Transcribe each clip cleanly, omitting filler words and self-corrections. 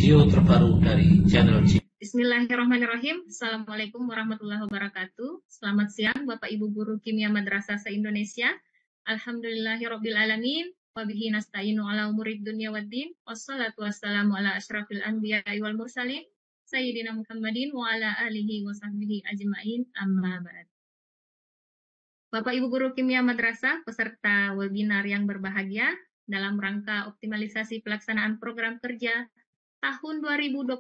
video terbaru dari channel G. Bismillahirrahmanirrahim. Assalamualaikum warahmatullahi wabarakatuh. Selamat siang Bapak Ibu Guru Kimia Madrasah se-Indonesia. Alhamdulillahirabbil alamin. Wa bihi nasta'inu ala umurid dunya waddin. Wassalatu wassalamu ala asyrafil anbiya'i wal mursalin. Sayyidina Muhammadin wa ala alihi wa sahbihi ajma'in. Amma ba'd. Bapak Ibu Guru Kimia Madrasah, peserta webinar yang berbahagia, dalam rangka optimalisasi pelaksanaan program kerja tahun 2024,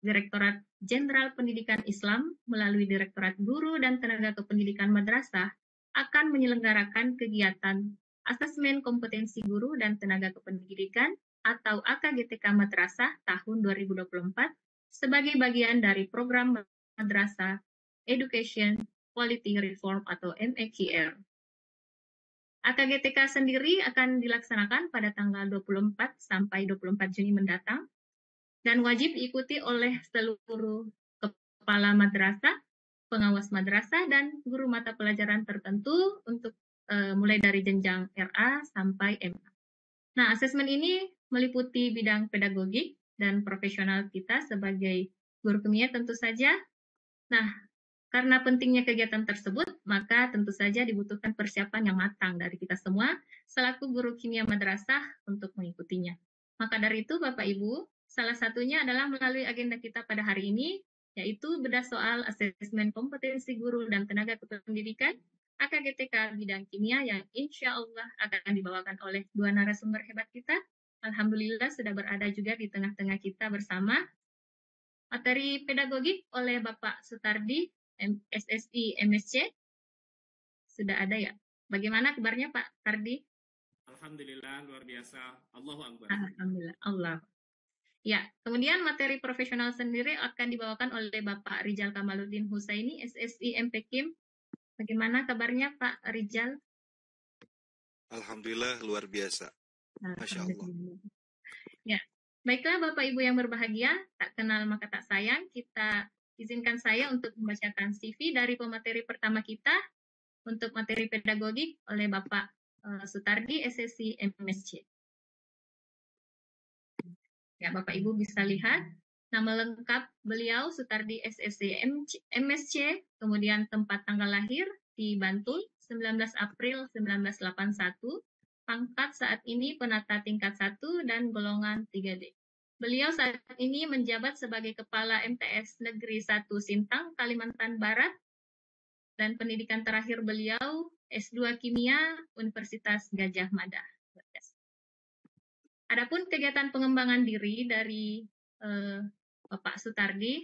Direktorat Jenderal Pendidikan Islam melalui Direktorat Guru dan Tenaga Kependidikan Madrasah akan menyelenggarakan kegiatan Asesmen Kompetensi Guru dan Tenaga Kependidikan atau AKGTK Madrasah tahun 2024 sebagai bagian dari program Madrasah Education Quality Reform atau MEQR. AKGTK sendiri akan dilaksanakan pada tanggal 24 sampai 24 Juni mendatang dan wajib diikuti oleh seluruh kepala madrasah, pengawas madrasah, dan guru mata pelajaran tertentu untuk mulai dari jenjang RA sampai MA. Nah, asesmen ini meliputi bidang pedagogik dan profesional kita sebagai guru kimia tentu saja. Nah, karena pentingnya kegiatan tersebut, maka tentu saja dibutuhkan persiapan yang matang dari kita semua selaku guru kimia madrasah untuk mengikutinya. Maka dari itu, Bapak Ibu, salah satunya adalah melalui agenda kita pada hari ini, yaitu bedah soal asesmen kompetensi guru dan tenaga kependidikan AKGTK bidang kimia yang insya Allah akan dibawakan oleh dua narasumber hebat kita. Alhamdulillah sudah berada juga di tengah-tengah kita bersama. Materi pedagogik oleh Bapak Sutardi, SSI MSC. Sudah ada ya? Bagaimana kabarnya Pak Tardi? Alhamdulillah, luar biasa. Allahu Akbar. Alhamdulillah, Allah. Ya, kemudian materi profesional sendiri akan dibawakan oleh Bapak Rijal Kamaluddin Husaini, SSI MPKIM. Bagaimana kabarnya Pak Rijal? Alhamdulillah, luar biasa. Masya Allah. Ya, baiklah Bapak Ibu yang berbahagia, tak kenal maka tak sayang, izinkan saya untuk membacakan CV dari pemateri pertama kita untuk materi pedagogik oleh Bapak Sutardi, SSI MSC. Ya, Bapak Ibu bisa lihat nama lengkap beliau Sutardi SSC MSC, kemudian tempat tanggal lahir di Bantul 19 April 1981, pangkat saat ini penata tingkat 1 dan golongan 3D. Beliau saat ini menjabat sebagai Kepala MTS Negeri 1 Sintang, Kalimantan Barat, dan pendidikan terakhir beliau S2 Kimia Universitas Gadjah Mada. Adapun kegiatan pengembangan diri dari Bapak Sutardi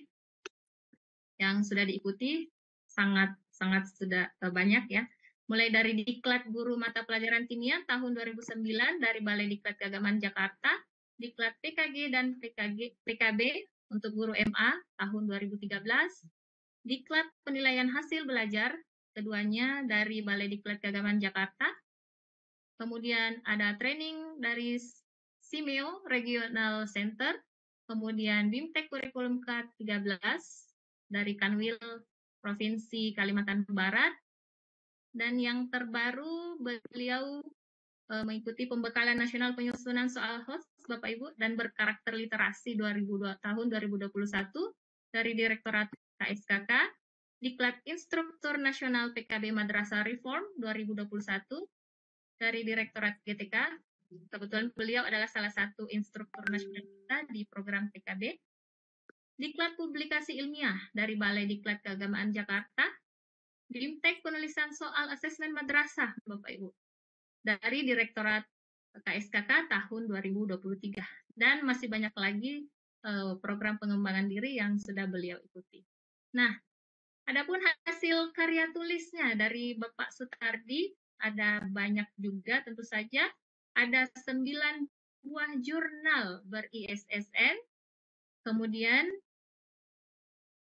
yang sudah diikuti sangat sudah banyak ya. Mulai dari Diklat Guru Mata Pelajaran Kimia tahun 2009 dari Balai Diklat Keagamaan Jakarta, Diklat PKG dan PKB untuk guru MA tahun 2013, Diklat Penilaian Hasil Belajar keduanya dari Balai Diklat Keagamaan Jakarta. Kemudian ada training dari Simeo Regional Center, kemudian BIMTEK Kurikulum K13 dari Kanwil Provinsi Kalimantan Barat, dan yang terbaru beliau mengikuti pembekalan nasional penyusunan soal host Bapak Ibu dan berkarakter literasi tahun 2021 dari Direktorat KSKK, Diklat Instruktur Nasional PKB Madrasah Reform 2021 dari Direktorat GTK. Kebetulan beliau adalah salah satu instruktur nasional kita di program PKB. Diklat Publikasi Ilmiah dari Balai Diklat Keagamaan Jakarta. BIMTEK Penulisan Soal Asesmen Madrasah, Bapak Ibu, dari Direktorat KSKK tahun 2023. Dan masih banyak lagi program pengembangan diri yang sudah beliau ikuti. Nah, adapun hasil karya tulisnya dari Bapak Sutardi, ada banyak juga tentu saja. Ada 9 buah jurnal ber-ISSN, kemudian,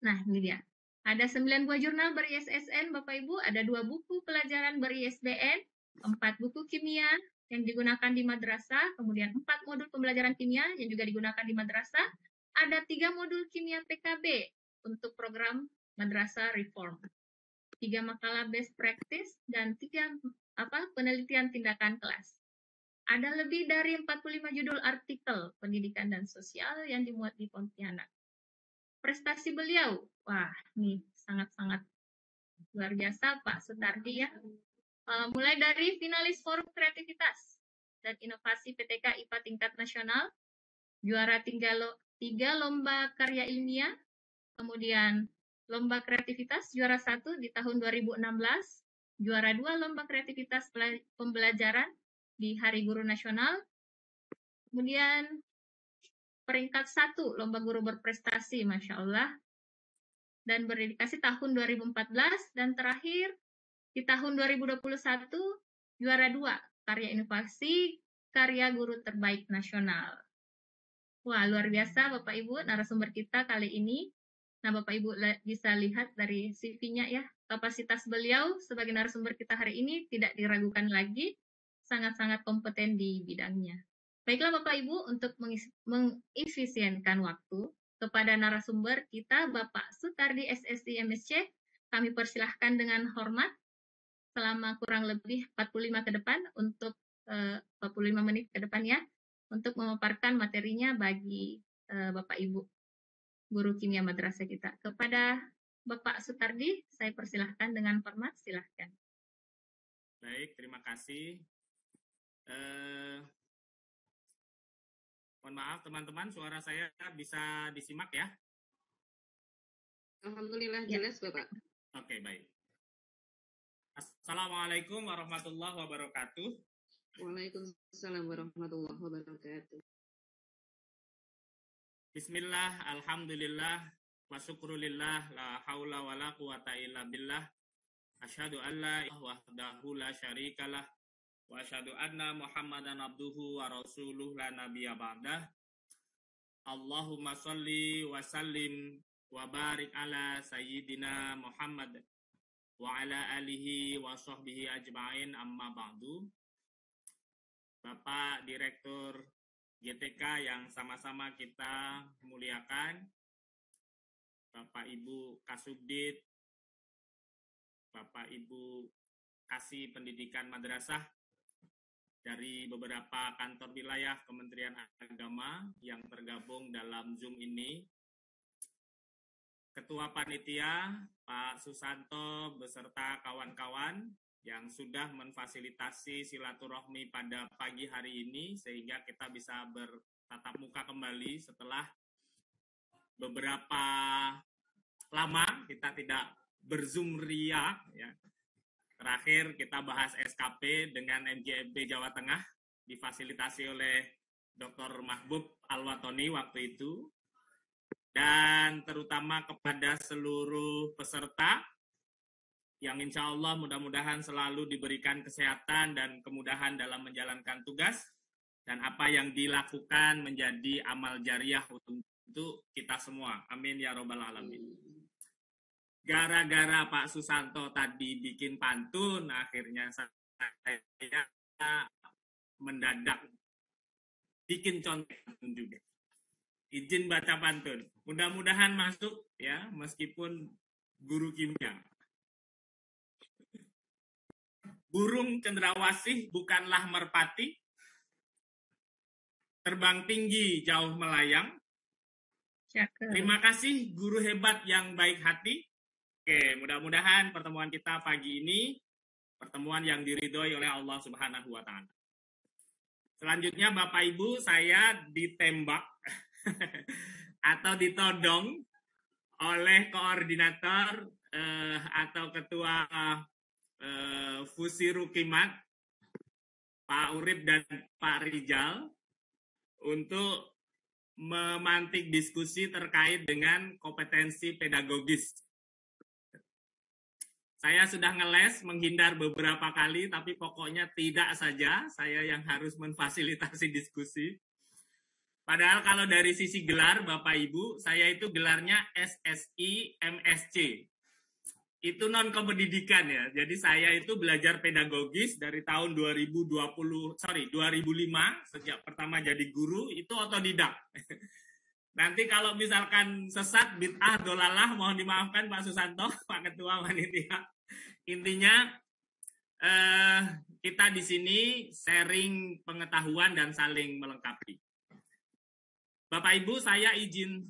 nah ini dia, ada 9 buah jurnal ber-ISSN, Bapak Ibu, ada 2 buku pelajaran ber-ISBN, 4 buku kimia yang digunakan di madrasah, kemudian 4 modul pembelajaran kimia yang juga digunakan di madrasah, ada 3 modul kimia PKB untuk program Madrasah Reform, 3 makalah best practice, dan 3 penelitian tindakan kelas. Ada lebih dari 45 judul artikel pendidikan dan sosial yang dimuat di Pontianak. Prestasi beliau, wah, nih sangat-sangat luar biasa Pak Sutardi ya. Mulai dari finalis Forum Kreativitas dan Inovasi PTK IPA tingkat nasional, juara 3 lomba karya ilmiah, kemudian lomba kreativitas juara 1 di tahun 2016, juara 2 lomba kreativitas pembelajaran di Hari Guru Nasional, kemudian peringkat 1 lomba guru berprestasi, Masya Allah, dan berdedikasi tahun 2014, dan terakhir di tahun 2021 juara 2 karya inovasi karya guru terbaik nasional. Wah, luar biasa Bapak Ibu narasumber kita kali ini. Nah, Bapak Ibu bisa lihat dari CV-nya ya, kapasitas beliau sebagai narasumber kita hari ini tidak diragukan lagi, sangat-sangat kompeten di bidangnya. Baiklah Bapak Ibu, untuk mengefisienkan waktu, kepada narasumber kita Bapak Sutardi SSI MSc, kami persilahkan dengan hormat selama kurang lebih 45 ke depan untuk 45 menit ke depan ya, untuk memaparkan materinya bagi Bapak Ibu guru kimia madrasah kita. Kepada Bapak Sutardi, saya persilahkan dengan hormat, silahkan. Baik, terima kasih. Mohon maaf teman-teman, suara saya bisa disimak ya? Alhamdulillah jelas Bapak. Oke, baik. Assalamualaikum warahmatullahi wabarakatuh. Waalaikumsalam warahmatullahi wabarakatuh. Bismillah, alhamdulillah, wa syukrulillah, la haula wa la quwata illa billah. Asyhadu an la ilaha wahdahu la syarikalah, wa asyhadu anna Muhammadan abduhu wa rasuluh la nabiyya ba'dah. Allahumma sholli wa sallim wa barik ala sayyidina Muhammad wa ala alihi wa sahbihi ajma'in, amma ba'du. Bapak Direktur GTK yang sama-sama kita muliakan, Bapak Ibu Kasubdit, Bapak Ibu Kasih Pendidikan Madrasah dari beberapa kantor wilayah Kementerian Agama yang tergabung dalam Zoom ini, Ketua Panitia Pak Susanto beserta kawan-kawan yang sudah memfasilitasi silaturahmi pada pagi hari ini sehingga kita bisa bertatap muka kembali setelah beberapa lama kita tidak berzoom ria ya. Terakhir kita bahas SKP dengan MGMP Jawa Tengah difasilitasi oleh Dr. Mahbub Alwatoni waktu itu. Dan terutama kepada seluruh peserta yang insya Allah mudah-mudahan selalu diberikan kesehatan dan kemudahan dalam menjalankan tugas, dan apa yang dilakukan menjadi amal jariah untuk kita semua. Amin ya robbal alamin. Gara-gara Pak Susanto tadi bikin pantun, akhirnya saya mendadak bikin contoh juga. Izin baca pantun. Mudah-mudahan masuk ya, meskipun guru kimia. Burung cendrawasih bukanlah merpati, terbang tinggi jauh melayang. Terima kasih guru hebat yang baik hati. Oke, mudah-mudahan pertemuan kita pagi ini pertemuan yang diridhoi oleh Allah Subhanahu wa Ta'ala. Selanjutnya Bapak Ibu, saya ditembak atau ditodong oleh koordinator atau ketua Fusi Rukimat Pak Urip dan Pak Rijal untuk memantik diskusi terkait dengan kompetensi pedagogis. Saya sudah ngeles menghindar beberapa kali, tapi pokoknya tidak saja saya yang harus memfasilitasi diskusi. Padahal kalau dari sisi gelar, Bapak Ibu, saya itu gelarnya SSI MSc. Itu non-kependidikan ya. Jadi saya itu belajar pedagogis dari tahun 2005, sejak pertama jadi guru, itu otodidak. Nanti kalau misalkan sesat, bid'ah, dolalah, mohon dimaafkan Pak Susanto, Pak Ketua Panitia. Intinya, kita di sini sharing pengetahuan dan saling melengkapi. Bapak Ibu, saya izin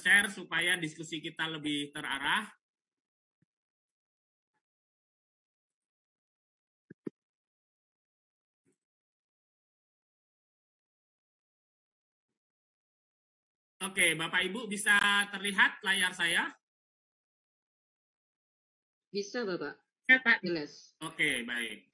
share supaya diskusi kita lebih terarah. Oke, Bapak Ibu bisa terlihat layar saya? Bisa, Bapak. Ya, Pak. Jelas. Oke, baik.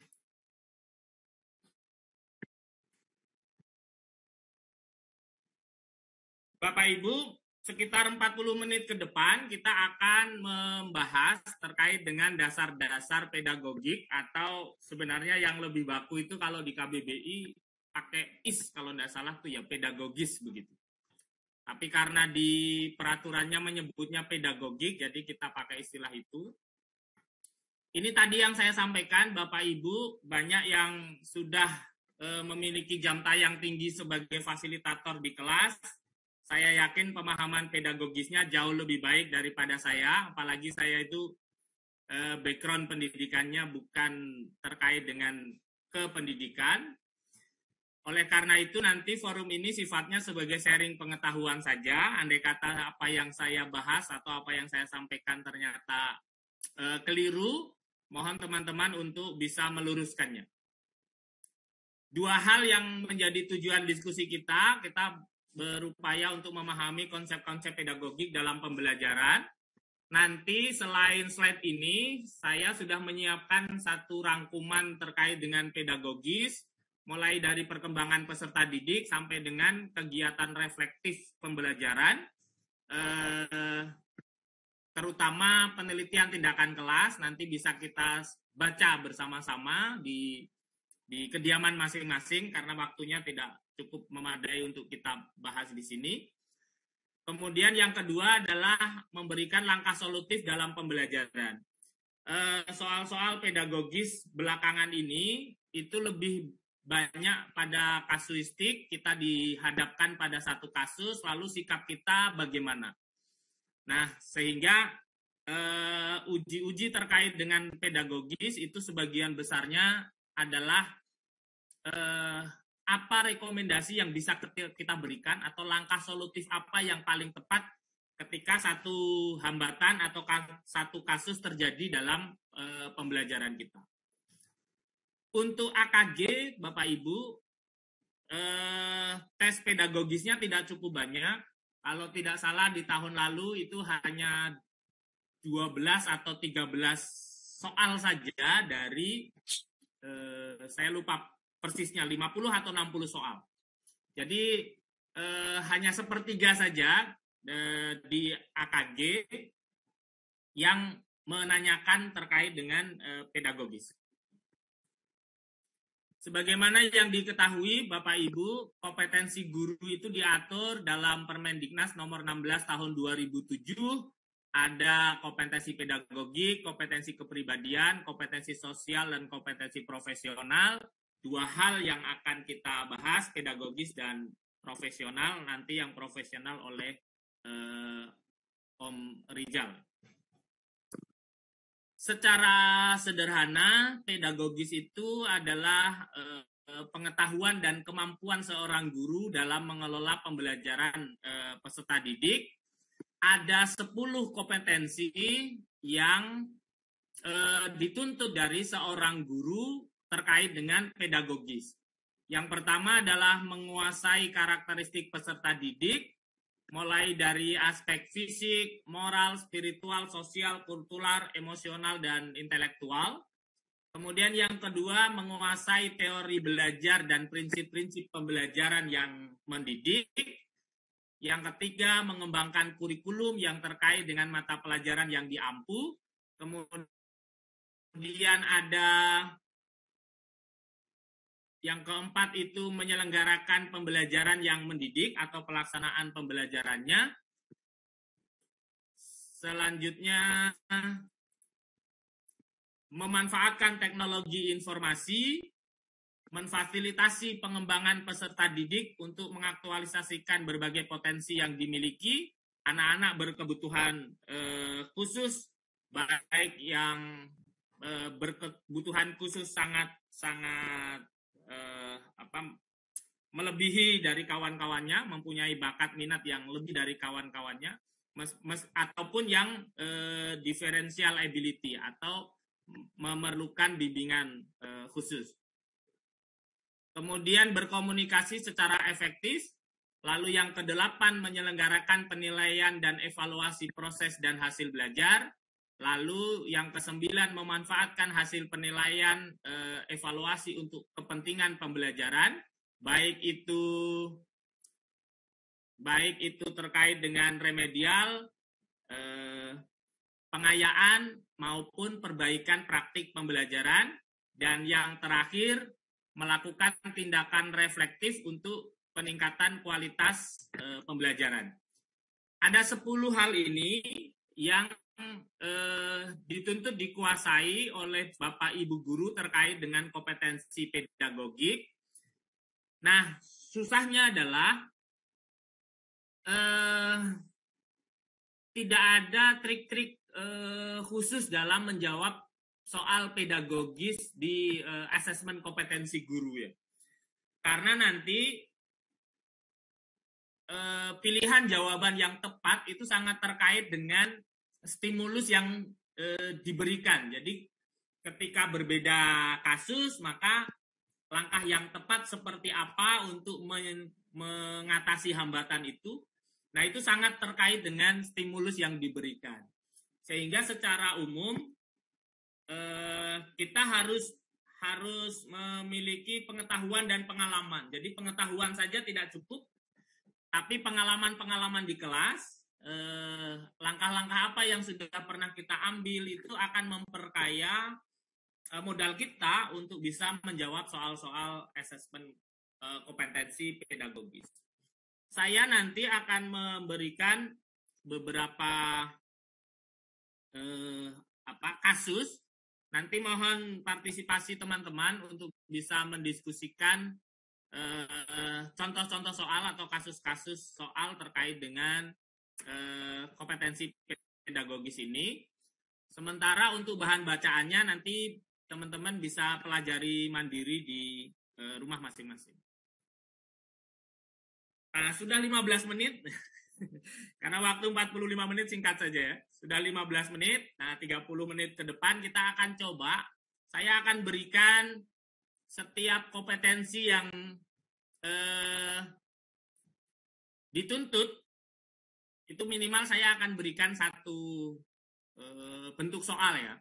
Bapak Ibu, sekitar 40 menit ke depan kita akan membahas terkait dengan dasar-dasar pedagogik atau sebenarnya yang lebih baku itu kalau di KBBI pakai IS kalau tidak salah tuh ya pedagogis begitu. Tapi karena di peraturannya menyebutnya pedagogik, jadi kita pakai istilah itu. Ini tadi yang saya sampaikan, Bapak Ibu, banyak yang sudah memiliki jam tayang tinggi sebagai fasilitator di kelas. Saya yakin pemahaman pedagogisnya jauh lebih baik daripada saya, apalagi saya itu background pendidikannya bukan terkait dengan kependidikan. Oleh karena itu nanti forum ini sifatnya sebagai sharing pengetahuan saja. Andai kata apa yang saya bahas atau apa yang saya sampaikan ternyata keliru, mohon teman-teman untuk bisa meluruskannya. Dua hal yang menjadi tujuan diskusi kita berupaya untuk memahami konsep-konsep pedagogik dalam pembelajaran. Nanti selain slide ini, saya sudah menyiapkan satu rangkuman terkait dengan pedagogis, mulai dari perkembangan peserta didik sampai dengan kegiatan reflektif pembelajaran, terutama penelitian tindakan kelas, nanti bisa kita baca bersama-sama di kediaman masing-masing karena waktunya tidak cukup memadai untuk kita bahas di sini. Kemudian yang kedua adalah memberikan langkah solutif dalam pembelajaran. Soal-soal pedagogis belakangan ini itu lebih banyak pada kasuistik, kita dihadapkan pada satu kasus, lalu sikap kita bagaimana. Nah, sehingga uji-uji terkait dengan pedagogis itu sebagian besarnya adalah apa rekomendasi yang bisa kita berikan atau langkah solutif apa yang paling tepat ketika satu hambatan atau satu kasus terjadi dalam pembelajaran kita. Untuk AKG, Bapak Ibu, tes pedagogisnya tidak cukup banyak. Kalau tidak salah di tahun lalu itu hanya 12 atau 13 soal saja dari, saya lupa persisnya, 50 atau 60 soal. Jadi hanya sepertiga saja di AKG yang menanyakan terkait dengan pedagogis. Sebagaimana yang diketahui Bapak Ibu, kompetensi guru itu diatur dalam Permendiknas nomor 16 tahun 2007, ada kompetensi pedagogik, kompetensi kepribadian, kompetensi sosial, dan kompetensi profesional. Dua hal yang akan kita bahas, pedagogis dan profesional, nanti yang profesional oleh Om Rijal. Secara sederhana, pedagogis itu adalah pengetahuan dan kemampuan seorang guru dalam mengelola pembelajaran peserta didik. Ada 10 kompetensi yang dituntut dari seorang guru terkait dengan pedagogis. Yang pertama adalah menguasai karakteristik peserta didik, mulai dari aspek fisik, moral, spiritual, sosial, kultural, emosional, dan intelektual. Kemudian yang kedua, menguasai teori belajar dan prinsip-prinsip pembelajaran yang mendidik. Yang ketiga, mengembangkan kurikulum yang terkait dengan mata pelajaran yang diampu. Kemudian ada yang keempat itu menyelenggarakan pembelajaran yang mendidik atau pelaksanaan pembelajarannya. Selanjutnya, memanfaatkan teknologi informasi, memfasilitasi pengembangan peserta didik untuk mengaktualisasikan berbagai potensi yang dimiliki anak-anak berkebutuhan khusus, baik yang berkebutuhan khusus sangat melebihi dari kawan-kawannya, mempunyai bakat minat yang lebih dari kawan-kawannya, ataupun yang differential ability atau memerlukan bimbingan khusus. Kemudian berkomunikasi secara efektif. Lalu yang ke-8 menyelenggarakan penilaian dan evaluasi proses dan hasil belajar. Lalu yang ke-9 memanfaatkan hasil penilaian evaluasi untuk kepentingan pembelajaran, baik itu terkait dengan remedial, pengayaan maupun perbaikan praktik pembelajaran, dan yang terakhir melakukan tindakan reflektif untuk peningkatan kualitas pembelajaran. Ada 10 hal ini yang dituntut dikuasai oleh Bapak Ibu guru terkait dengan kompetensi pedagogik. Nah, susahnya adalah tidak ada trik-trik khusus dalam menjawab soal pedagogis di asesmen kompetensi guru ya. Karena nanti pilihan jawaban yang tepat itu sangat terkait dengan stimulus yang diberikan. Jadi ketika berbeda kasus, maka langkah yang tepat seperti apa untuk mengatasi hambatan itu. Nah, itu sangat terkait dengan stimulus yang diberikan. Sehingga secara umum kita harus memiliki pengetahuan dan pengalaman. Jadi pengetahuan saja tidak cukup, tapi pengalaman-pengalaman di kelas, langkah-langkah apa yang sudah pernah kita ambil itu akan memperkaya modal kita untuk bisa menjawab soal-soal asesmen kompetensi pedagogis. Saya nanti akan memberikan beberapa kasus. Nanti mohon partisipasi teman-teman untuk bisa mendiskusikan contoh-contoh soal atau kasus-kasus soal terkait dengan kompetensi pedagogis ini. Sementara untuk bahan bacaannya nanti teman-teman bisa pelajari mandiri di rumah masing-masing. Nah, sudah 15 menit. Karena waktu 45 menit singkat saja ya. Sudah 15 menit. Nah, 30 menit ke depan kita akan coba. Saya akan berikan setiap kompetensi yang dituntut, itu minimal saya akan berikan satu bentuk soal ya.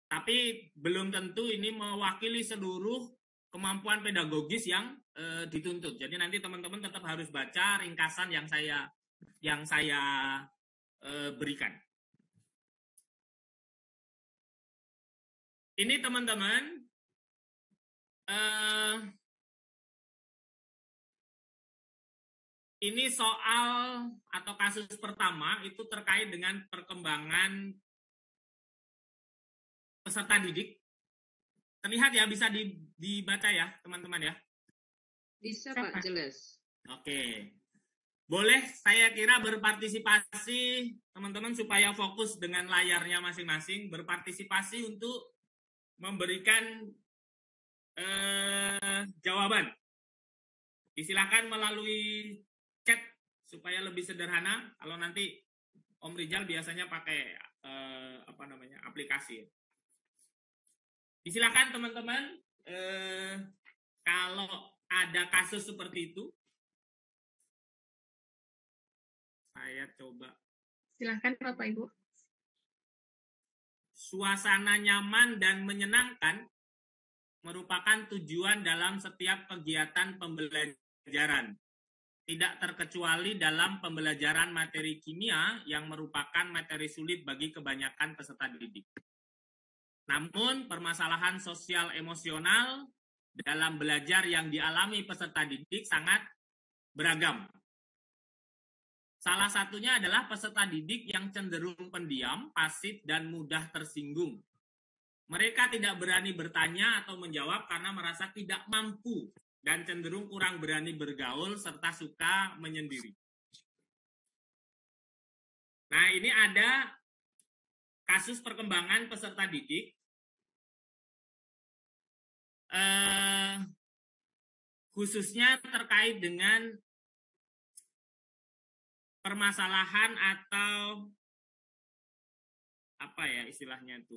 Tapi belum tentu ini mewakili seluruh kemampuan pedagogis yang dituntut. Jadi nanti teman-teman tetap harus baca ringkasan yang saya berikan. Ini teman-teman ini soal atau kasus pertama itu terkait dengan perkembangan peserta didik. Terlihat ya, bisa dibaca ya teman-teman ya? Bisa Pak, jelas. Oke. Boleh saya kira berpartisipasi teman-teman supaya fokus dengan layarnya masing-masing, berpartisipasi untuk memberikan jawaban. Disilakan melalui chat supaya lebih sederhana. Kalau nanti Om Rijal biasanya pakai aplikasi. Disilakan teman-teman kalau ada kasus seperti itu. Saya coba. Silakan Bapak Ibu. Suasana nyaman dan menyenangkan merupakan tujuan dalam setiap kegiatan pembelajaran. Tidak terkecuali dalam pembelajaran materi kimia yang merupakan materi sulit bagi kebanyakan peserta didik. Namun, permasalahan sosial emosional dalam belajar yang dialami peserta didik sangat beragam. Salah satunya adalah peserta didik yang cenderung pendiam, pasif, dan mudah tersinggung. Mereka tidak berani bertanya atau menjawab karena merasa tidak mampu dan cenderung kurang berani bergaul serta suka menyendiri. Nah, ini ada kasus perkembangan peserta didik khususnya terkait dengan permasalahan atau apa ya istilahnya itu,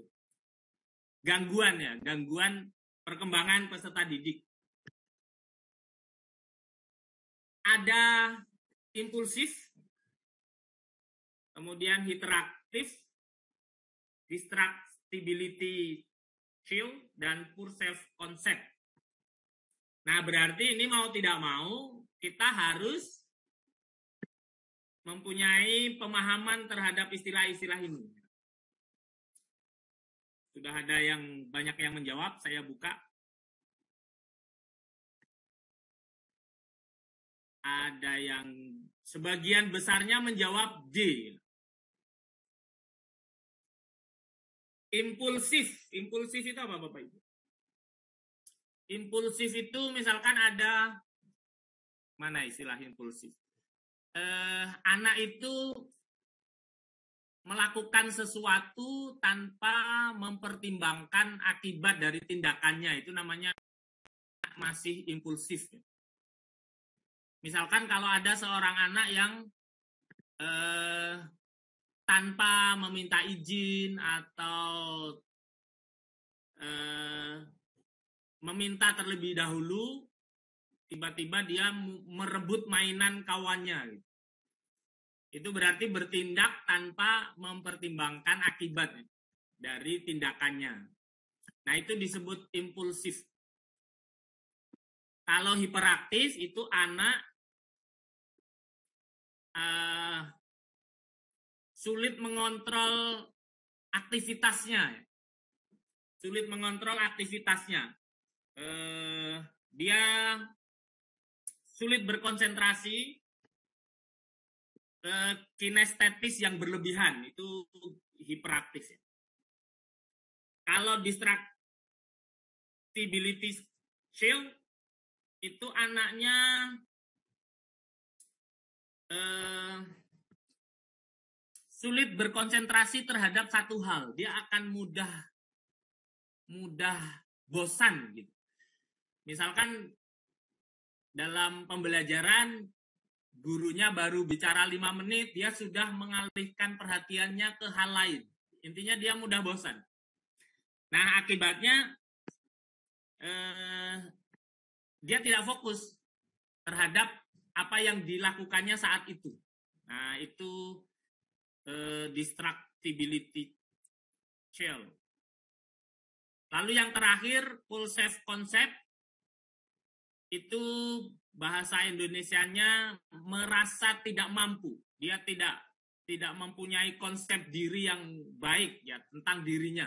gangguan perkembangan peserta didik. Ada impulsif, kemudian hiperaktif, distractibility chill, dan poor self concept. Nah, berarti ini mau tidak mau kita harus mempunyai pemahaman terhadap istilah-istilah ini. Sudah ada yang banyak yang menjawab, saya buka. Ada yang sebagian besarnya menjawab D. Impulsif itu apa Bapak Ibu? Impulsif itu misalkan ada, mana istilah impulsif? Anak itu melakukan sesuatu tanpa mempertimbangkan akibat dari tindakannya, itu namanya masih impulsif. Misalkan kalau ada seorang anak yang tanpa meminta izin atau meminta terlebih dahulu, tiba-tiba dia merebut mainan kawannya. Itu berarti bertindak tanpa mempertimbangkan akibat dari tindakannya. Nah, itu disebut impulsif. Kalau hiperaktif itu anak sulit mengontrol aktivitasnya. Dia sulit berkonsentrasi, kinestetis yang berlebihan, itu hiperaktif. Kalau distractibility chill itu anaknya sulit berkonsentrasi terhadap satu hal, dia akan mudah bosan gitu. Misalkan dalam pembelajaran gurunya baru bicara 5 menit, dia sudah mengalihkan perhatiannya ke hal lain. Intinya dia mudah bosan. Nah, akibatnya dia tidak fokus terhadap apa yang dilakukannya saat itu. Nah, itu distractibility chill. Lalu yang terakhir, full self concept, itu bahasa Indonesianya merasa tidak mampu. Dia tidak mempunyai konsep diri yang baik ya tentang dirinya.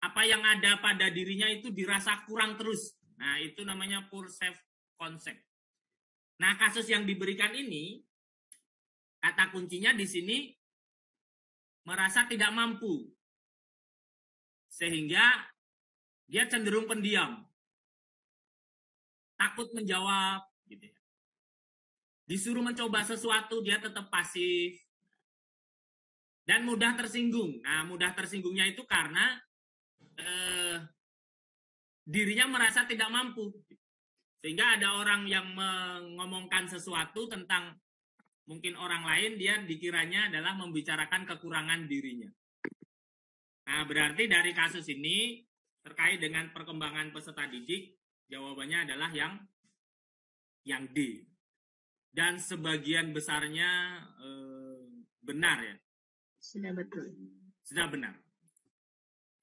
Apa yang ada pada dirinya itu dirasa kurang terus. Nah, itu namanya poor self concept. Nah, kasus yang diberikan ini, kata kuncinya di sini merasa tidak mampu. Sehingga dia cenderung pendiam. Takut menjawab gitu ya. Disuruh mencoba sesuatu dia tetap pasif. Dan mudah tersinggung. Nah, mudah tersinggungnya itu karena dirinya merasa tidak mampu. Sehingga ada orang yang mengomongkan sesuatu tentang mungkin orang lain, dia dikiranya adalah membicarakan kekurangan dirinya. Nah, berarti dari kasus ini terkait dengan perkembangan peserta didik, jawabannya adalah yang D. Dan sebagian besarnya benar ya. Sudah betul. Sudah benar.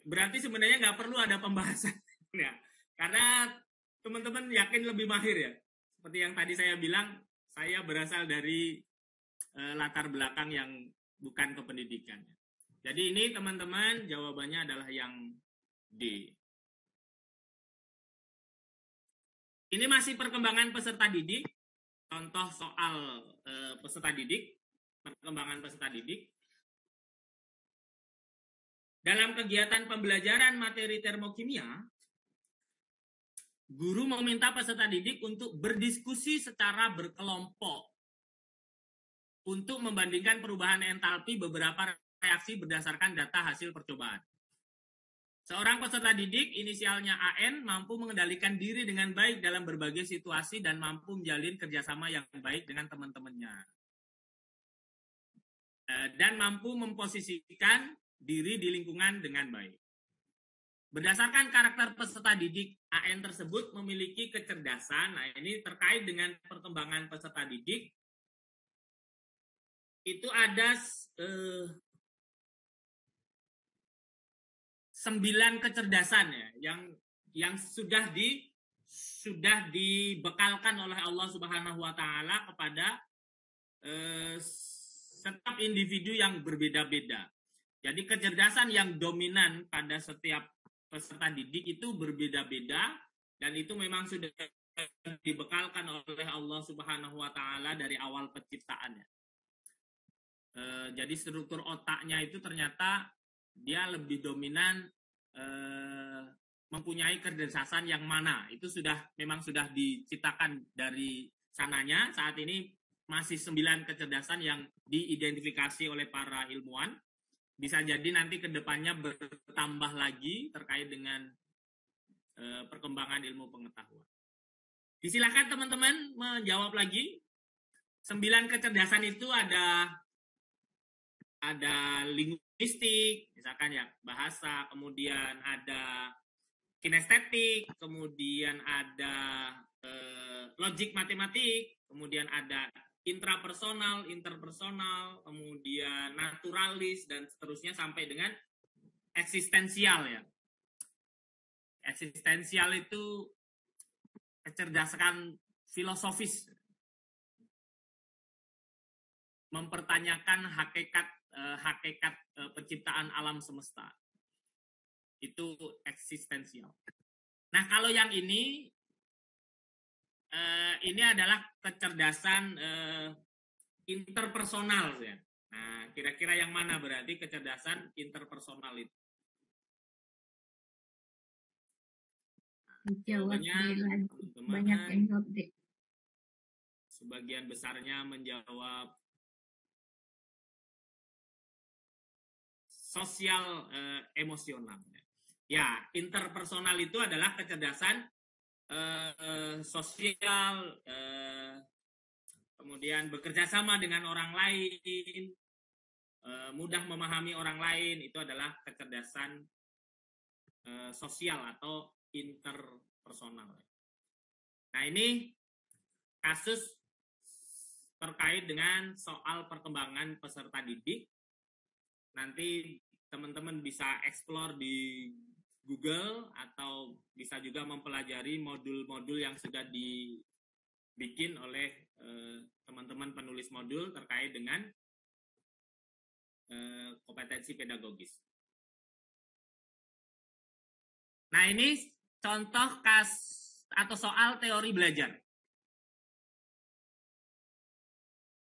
Berarti sebenarnya nggak perlu ada pembahasan ya. Karena teman-teman yakin lebih mahir ya. Seperti yang tadi saya bilang, saya berasal dari latar belakang yang bukan kependidikan. Jadi ini teman-teman jawabannya adalah yang D. Ini masih perkembangan peserta didik. Contoh soal peserta didik, perkembangan peserta didik. Dalam kegiatan pembelajaran materi termokimia, guru meminta peserta didik untuk berdiskusi secara berkelompok untuk membandingkan perubahan entalpi beberapa reaksi berdasarkan data hasil percobaan. Seorang peserta didik inisialnya AN mampu mengendalikan diri dengan baik dalam berbagai situasi dan mampu menjalin kerjasama yang baik dengan teman-temannya. Dan mampu memposisikan diri di lingkungan dengan baik. Berdasarkan karakter peserta didik, AN tersebut memiliki kecerdasan. Nah, ini terkait dengan perkembangan peserta didik. Itu ada 9 kecerdasan ya yang sudah dibekalkan oleh Allah Subhanahu wa taala kepada setiap individu yang berbeda-beda. Jadi kecerdasan yang dominan pada setiap peserta didik itu berbeda-beda dan itu memang sudah dibekalkan oleh Allah Subhanahu wa taala dari awal penciptaannya. Jadi struktur otaknya itu ternyata dia lebih dominan mempunyai kecerdasan yang mana itu memang sudah diciptakan dari sananya. Saat ini masih 9 kecerdasan yang diidentifikasi oleh para ilmuwan. Bisa jadi nanti ke depannya bertambah lagi terkait dengan perkembangan ilmu pengetahuan. Disilakan teman-teman menjawab lagi. 9 kecerdasan itu ada linguistik, misalkan ya bahasa, kemudian ada kinestetik, kemudian ada logik matematik, kemudian ada intrapersonal, interpersonal, kemudian naturalis dan seterusnya sampai dengan eksistensial ya. Eksistensial itu kecerdasan filosofis, mempertanyakan hakikat penciptaan alam semesta. Itu eksistensial. Nah, kalau yang ini adalah kecerdasan interpersonal ya. Nah, kira-kira yang mana berarti kecerdasan interpersonal itu? Jawab lagi. Banyak yang jawab deh. Sebagian besarnya menjawab sosial emosional. Ya, interpersonal itu adalah kecerdasan sosial, kemudian bekerja sama dengan orang lain, mudah memahami orang lain, itu adalah kecerdasan sosial atau interpersonal. Nah, ini kasus terkait dengan soal perkembangan peserta didik. Nanti teman-teman bisa explore di Google atau bisa juga mempelajari modul-modul yang sudah dibikin oleh teman-teman penulis modul terkait dengan kompetensi pedagogis. Nah, ini contoh atau soal teori belajar.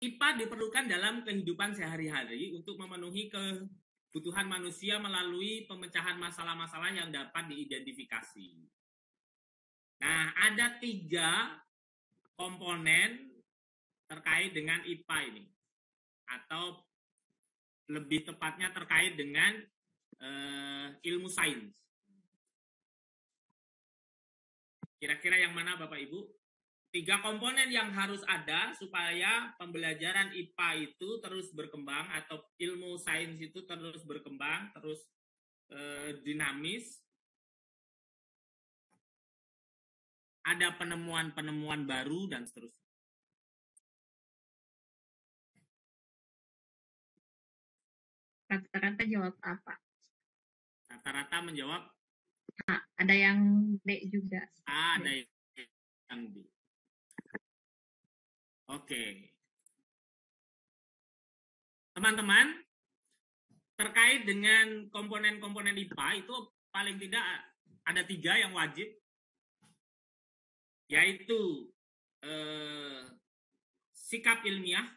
IPA diperlukan dalam kehidupan sehari-hari untuk memenuhi kebutuhan manusia melalui pemecahan masalah-masalah yang dapat diidentifikasi. Nah, ada 3 komponen terkait dengan IPA ini. Atau lebih tepatnya terkait dengan ilmu sains. Kira-kira yang mana Bapak Ibu? 3 komponen yang harus ada supaya pembelajaran IPA itu terus berkembang atau ilmu sains itu terus berkembang, terus dinamis. Ada penemuan-penemuan baru dan seterusnya. Rata-rata jawab apa? Rata-rata menjawab A. Ada yang D juga. A, ada yang B. Oke. Teman-teman, terkait dengan komponen-komponen IPA itu paling tidak ada 3 yang wajib, yaitu sikap ilmiah,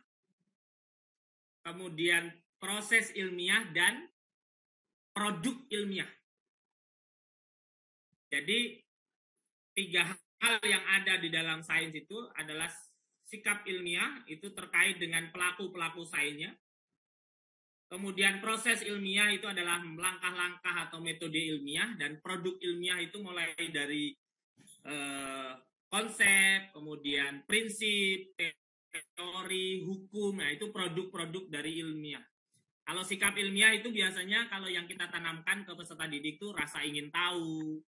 kemudian proses ilmiah, dan produk ilmiah. Jadi 3 hal yang ada di dalam sains itu adalah sikap ilmiah, itu terkait dengan pelaku-pelaku sainsnya. Kemudian proses ilmiah itu adalah langkah-langkah atau metode ilmiah, dan produk ilmiah itu mulai dari konsep, kemudian prinsip, teori, hukum, nah itu produk-produk dari ilmiah. Kalau sikap ilmiah itu biasanya kalau yang kita tanamkan ke peserta didik itu rasa ingin tahu,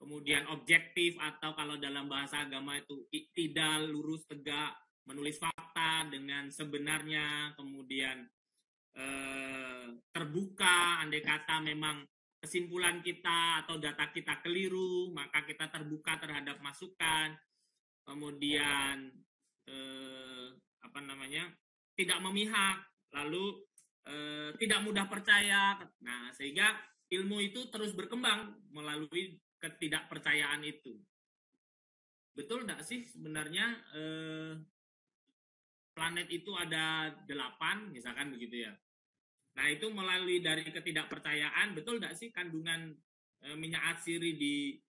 kemudian objektif, atau kalau dalam bahasa agama itu iktidal, lurus, tegak, menulis fakta dengan sebenarnya, kemudian terbuka, andai kata memang kesimpulan kita atau data kita keliru, maka kita terbuka terhadap masukan, kemudian tidak memihak, lalu tidak mudah percaya. Nah, sehingga ilmu itu terus berkembang melalui ketidakpercayaan itu. Betul nggak sih sebenarnya planet itu ada 8, misalkan begitu ya. Nah, itu melalui dari ketidakpercayaan, betul nggak sih kandungan minyak atsiri di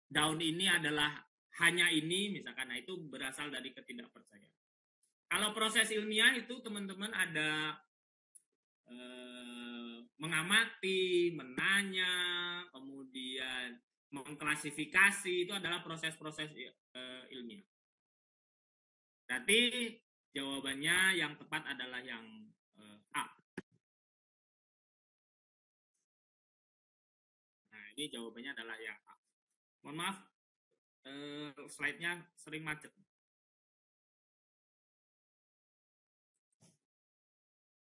daun ini adalah hanya ini, misalkan. Nah, itu berasal dari ketidakpercayaan. Kalau proses ilmiah itu teman-teman ada mengamati, menanya, kemudian mengklasifikasi, itu adalah proses-proses ilmiah. Berarti jawabannya yang tepat adalah yang A. Nah, ini jawabannya adalah yang A. Mohon maaf, slide-nya sering macet.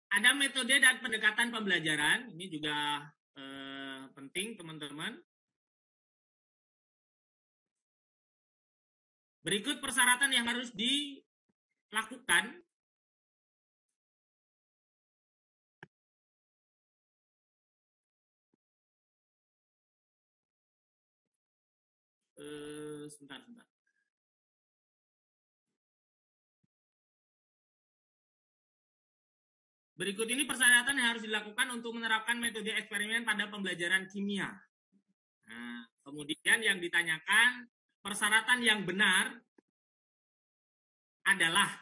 Ada metode dan pendekatan pembelajaran, ini juga penting teman-teman. Berikut persyaratan yang harus dilakukan sebentar. Berikut ini persyaratan yang harus dilakukan untuk menerapkan metode eksperimen pada pembelajaran kimia. Nah, kemudian yang ditanyakan, persyaratan yang benar adalah,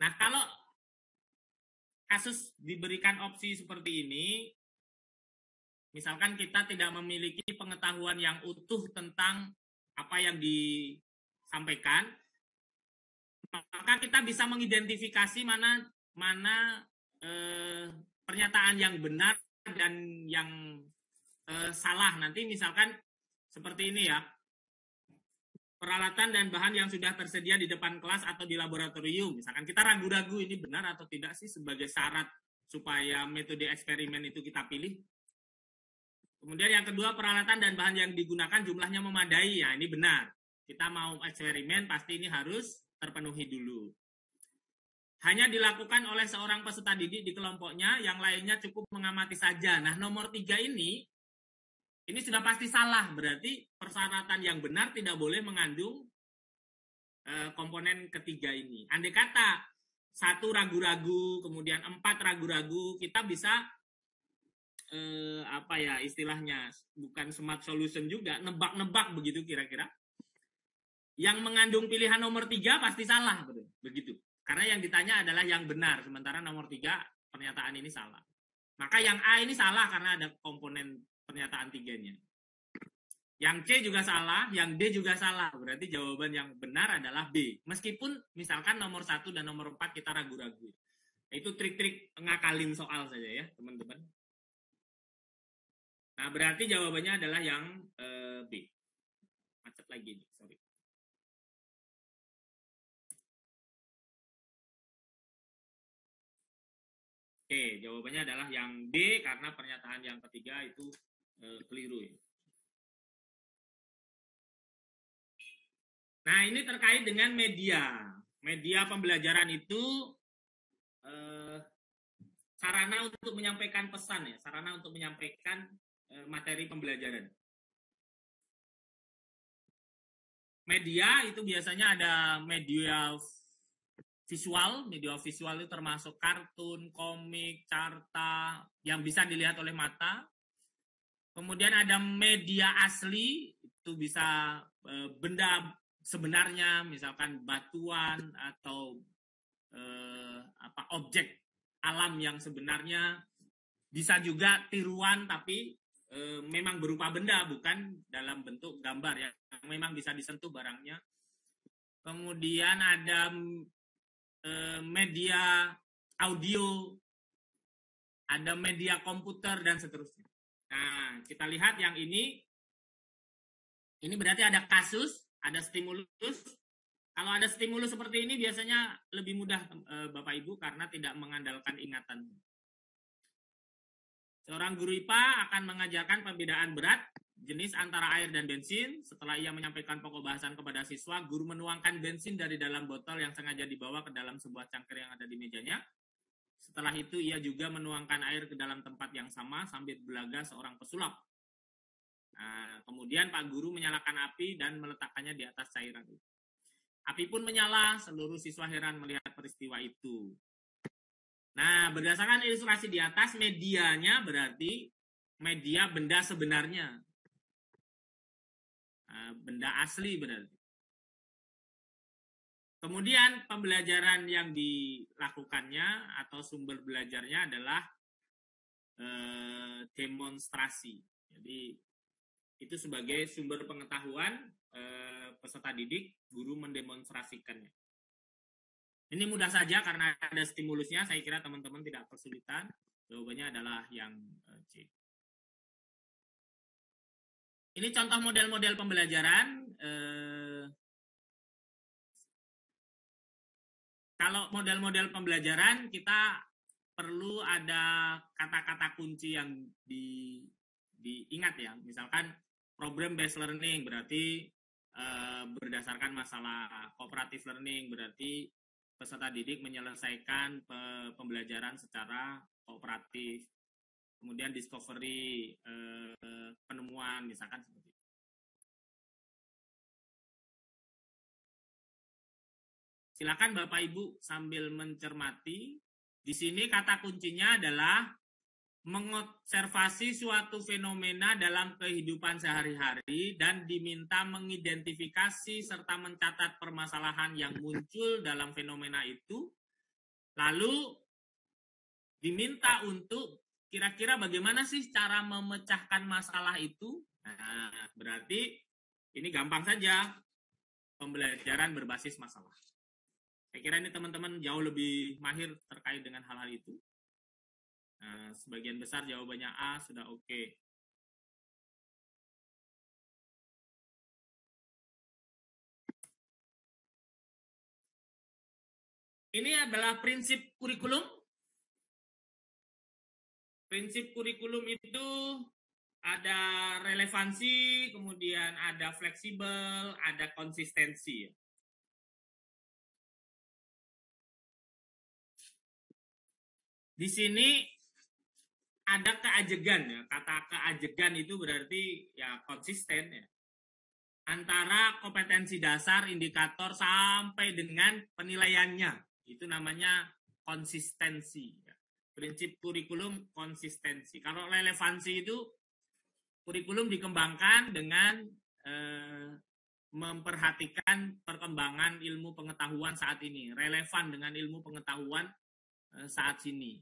nah kalau kasus diberikan opsi seperti ini, misalkan kita tidak memiliki pengetahuan yang utuh tentang apa yang disampaikan, maka kita bisa mengidentifikasi mana pernyataan yang benar dan yang salah. Nanti misalkan seperti ini ya, peralatan dan bahan yang sudah tersedia di depan kelas atau di laboratorium. Misalkan kita ragu-ragu ini benar atau tidak sih sebagai syarat supaya metode eksperimen itu kita pilih. Kemudian yang kedua, peralatan dan bahan yang digunakan jumlahnya memadai. Ya, ini benar. Kita mau eksperimen pasti ini harus terpenuhi dulu. Hanya dilakukan oleh seorang peserta didik di kelompoknya, yang lainnya cukup mengamati saja. Nah, nomor 3 ini sudah pasti salah. Berarti persyaratan yang benar tidak boleh mengandung komponen ketiga ini. Andai kata 1 ragu-ragu, kemudian 4 ragu-ragu, kita bisa istilahnya bukan smart solution juga, nebak-nebak begitu kira-kira. Yang mengandung pilihan nomor 3 pasti salah, begitu. Karena yang ditanya adalah yang benar, sementara nomor 3 pernyataan ini salah. Maka yang A ini salah karena ada komponen pernyataan 3-nya. Yang C juga salah, yang D juga salah. Berarti jawaban yang benar adalah B. Meskipun misalkan nomor 1 dan nomor 4 kita ragu-ragu. Itu trik-trik ngakalin soal saja ya, teman-teman. Nah, berarti jawabannya adalah yang B. Macet lagi nih, sorry. Oke, jawabannya adalah yang D karena pernyataan yang ketiga itu keliru ya. Nah, ini terkait dengan media. Media pembelajaran itu sarana untuk menyampaikan pesan ya, sarana untuk menyampaikan materi pembelajaran. Media itu biasanya ada media visual. Media visual itu termasuk kartun, komik, carta yang bisa dilihat oleh mata. Kemudian ada media asli, itu bisa benda sebenarnya, misalkan batuan atau objek alam yang sebenarnya bisa juga tiruan tapi memang berupa benda, bukan dalam bentuk gambar ya, yang memang bisa disentuh barangnya. Kemudian ada media audio, ada media komputer dan seterusnya. Nah, kita lihat yang ini berarti ada kasus, ada stimulus. Kalau ada stimulus seperti ini biasanya lebih mudah Bapak Ibu karena tidak mengandalkan ingatan. Seorang guru IPA akan mengajarkan perbedaan berat jenis antara air dan bensin. Setelah ia menyampaikan pokok bahasan kepada siswa, guru menuangkan bensin dari dalam botol yang sengaja dibawa ke dalam sebuah cangkir yang ada di mejanya. Setelah itu ia juga menuangkan air ke dalam tempat yang sama sambil belaga seorang pesulap. Nah, kemudian Pak Guru menyalakan api dan meletakkannya di atas cairan itu. Api pun menyala, seluruh siswa heran melihat peristiwa itu. Nah, berdasarkan ilustrasi di atas, medianya berarti media benda sebenarnya. Nah, benda asli berarti. Kemudian pembelajaran yang dilakukannya atau sumber belajarnya adalah demonstrasi. Jadi itu sebagai sumber pengetahuan peserta didik, guru mendemonstrasikannya. Ini mudah saja karena ada stimulusnya, saya kira teman-teman tidak kesulitan. Jawabannya adalah yang C. Ini contoh model-model pembelajaran. Kalau model-model pembelajaran, kita perlu ada kata-kata kunci yang diingat ya. Misalkan problem based learning berarti berdasarkan masalah, cooperative learning berarti peserta didik menyelesaikan pembelajaran secara kooperatif. Kemudian discovery, penemuan, misalkan seperti itu. Silakan Bapak Ibu sambil mencermati. Di sini kata kuncinya adalah mengobservasi suatu fenomena dalam kehidupan sehari-hari dan diminta mengidentifikasi serta mencatat permasalahan yang muncul dalam fenomena itu. Lalu diminta untuk kira-kira bagaimana sih cara memecahkan masalah itu. Nah, berarti ini gampang saja, pembelajaran berbasis masalah. Saya kira ini teman-teman jauh lebih mahir terkait dengan hal-hal itu. Nah, sebagian besar jawabannya A sudah oke. Ini adalah prinsip kurikulum. Prinsip kurikulum itu ada relevansi, kemudian ada fleksibel, ada konsistensi. Di sini ada keajegan ya. Kata keajegan itu berarti ya konsisten ya. Antara kompetensi dasar, indikator sampai dengan penilaiannya. Itu namanya konsistensi. Ya. Prinsip kurikulum konsistensi. Kalau relevansi itu kurikulum dikembangkan dengan memperhatikan perkembangan ilmu pengetahuan saat ini. Relevan dengan ilmu pengetahuan saat ini.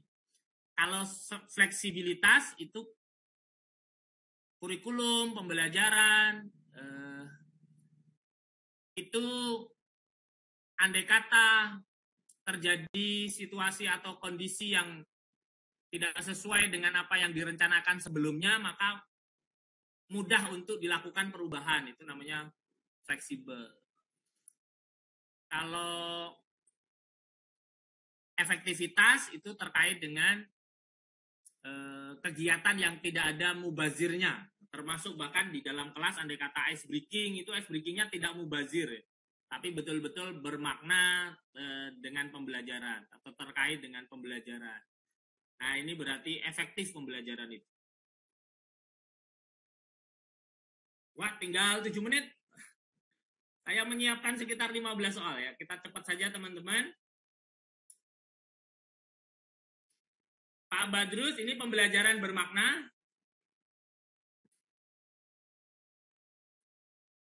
Kalau fleksibilitas itu kurikulum, pembelajaran, itu andai kata terjadi situasi atau kondisi yang tidak sesuai dengan apa yang direncanakan sebelumnya, maka mudah untuk dilakukan perubahan. Itu namanya fleksibel. Kalau efektivitas itu terkait dengan kegiatan yang tidak ada mubazirnya, termasuk bahkan di dalam kelas andai kata ice breaking, itu ice breakingnya tidak mubazir, tapi betul-betul bermakna dengan pembelajaran atau terkait dengan pembelajaran. Nah, ini berarti efektif pembelajaran itu. Wah, tinggal 7 menit. Saya menyiapkan sekitar 15 soal ya. Kita cepat saja teman-teman. Pak Badrus, ini pembelajaran bermakna.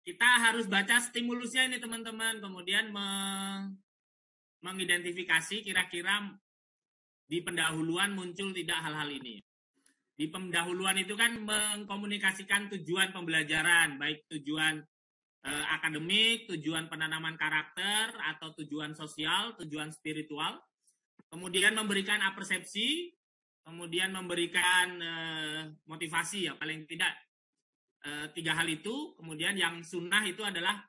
Kita harus baca stimulusnya ini teman-teman. Kemudian mengidentifikasi kira-kira di pendahuluan muncul tidak hal-hal ini. Di pendahuluan itu kan mengkomunikasikan tujuan pembelajaran, baik tujuan akademik, tujuan penanaman karakter, atau tujuan sosial, tujuan spiritual. Kemudian memberikan apersepsi, kemudian memberikan motivasi, ya paling tidak 3 hal itu. Kemudian yang sunnah itu adalah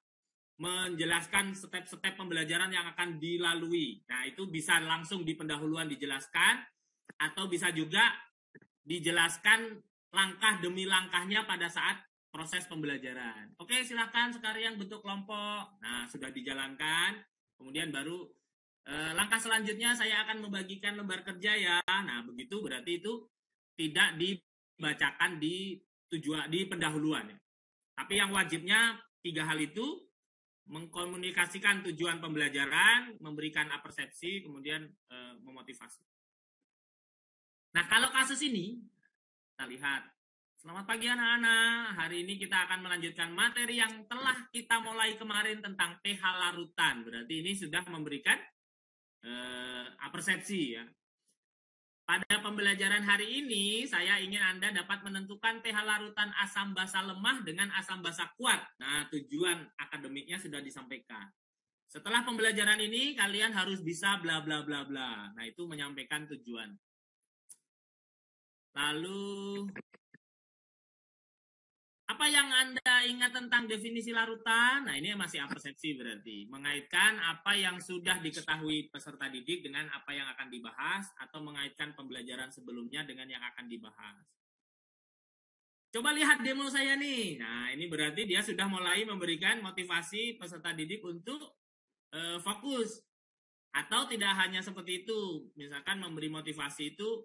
menjelaskan step-step pembelajaran yang akan dilalui. Nah, itu bisa langsung di pendahuluan dijelaskan, atau bisa juga dijelaskan langkah demi langkahnya pada saat proses pembelajaran. Oke, silakan sekarang bentuk kelompok. Nah, sudah dijalankan. Kemudian baru langkah selanjutnya saya akan membagikan lembar kerja ya. Nah, begitu berarti itu tidak dibacakan di pendahuluan ya. Tapi yang wajibnya 3 hal itu: mengkomunikasikan tujuan pembelajaran, memberikan apersepsi, kemudian memotivasi. Nah, kalau kasus ini, kita lihat. Selamat pagi anak-anak. Hari ini kita akan melanjutkan materi yang telah kita mulai kemarin tentang pH larutan. Berarti ini sudah memberikan apersepsi ya. Pada pembelajaran hari ini, saya ingin Anda dapat menentukan pH larutan asam basa lemah dengan asam basa kuat. Nah, tujuan akademiknya sudah disampaikan. Setelah pembelajaran ini, kalian harus bisa bla bla bla bla. Nah, itu menyampaikan tujuan. Lalu, apa yang Anda ingat tentang definisi larutan? Nah, ini masih apersepsi berarti. Mengaitkan apa yang sudah diketahui peserta didik dengan apa yang akan dibahas, atau mengaitkan pembelajaran sebelumnya dengan yang akan dibahas. Coba lihat demo saya nih. Nah, ini berarti dia sudah mulai memberikan motivasi peserta didik untuk fokus. Atau tidak hanya seperti itu. Misalkan memberi motivasi itu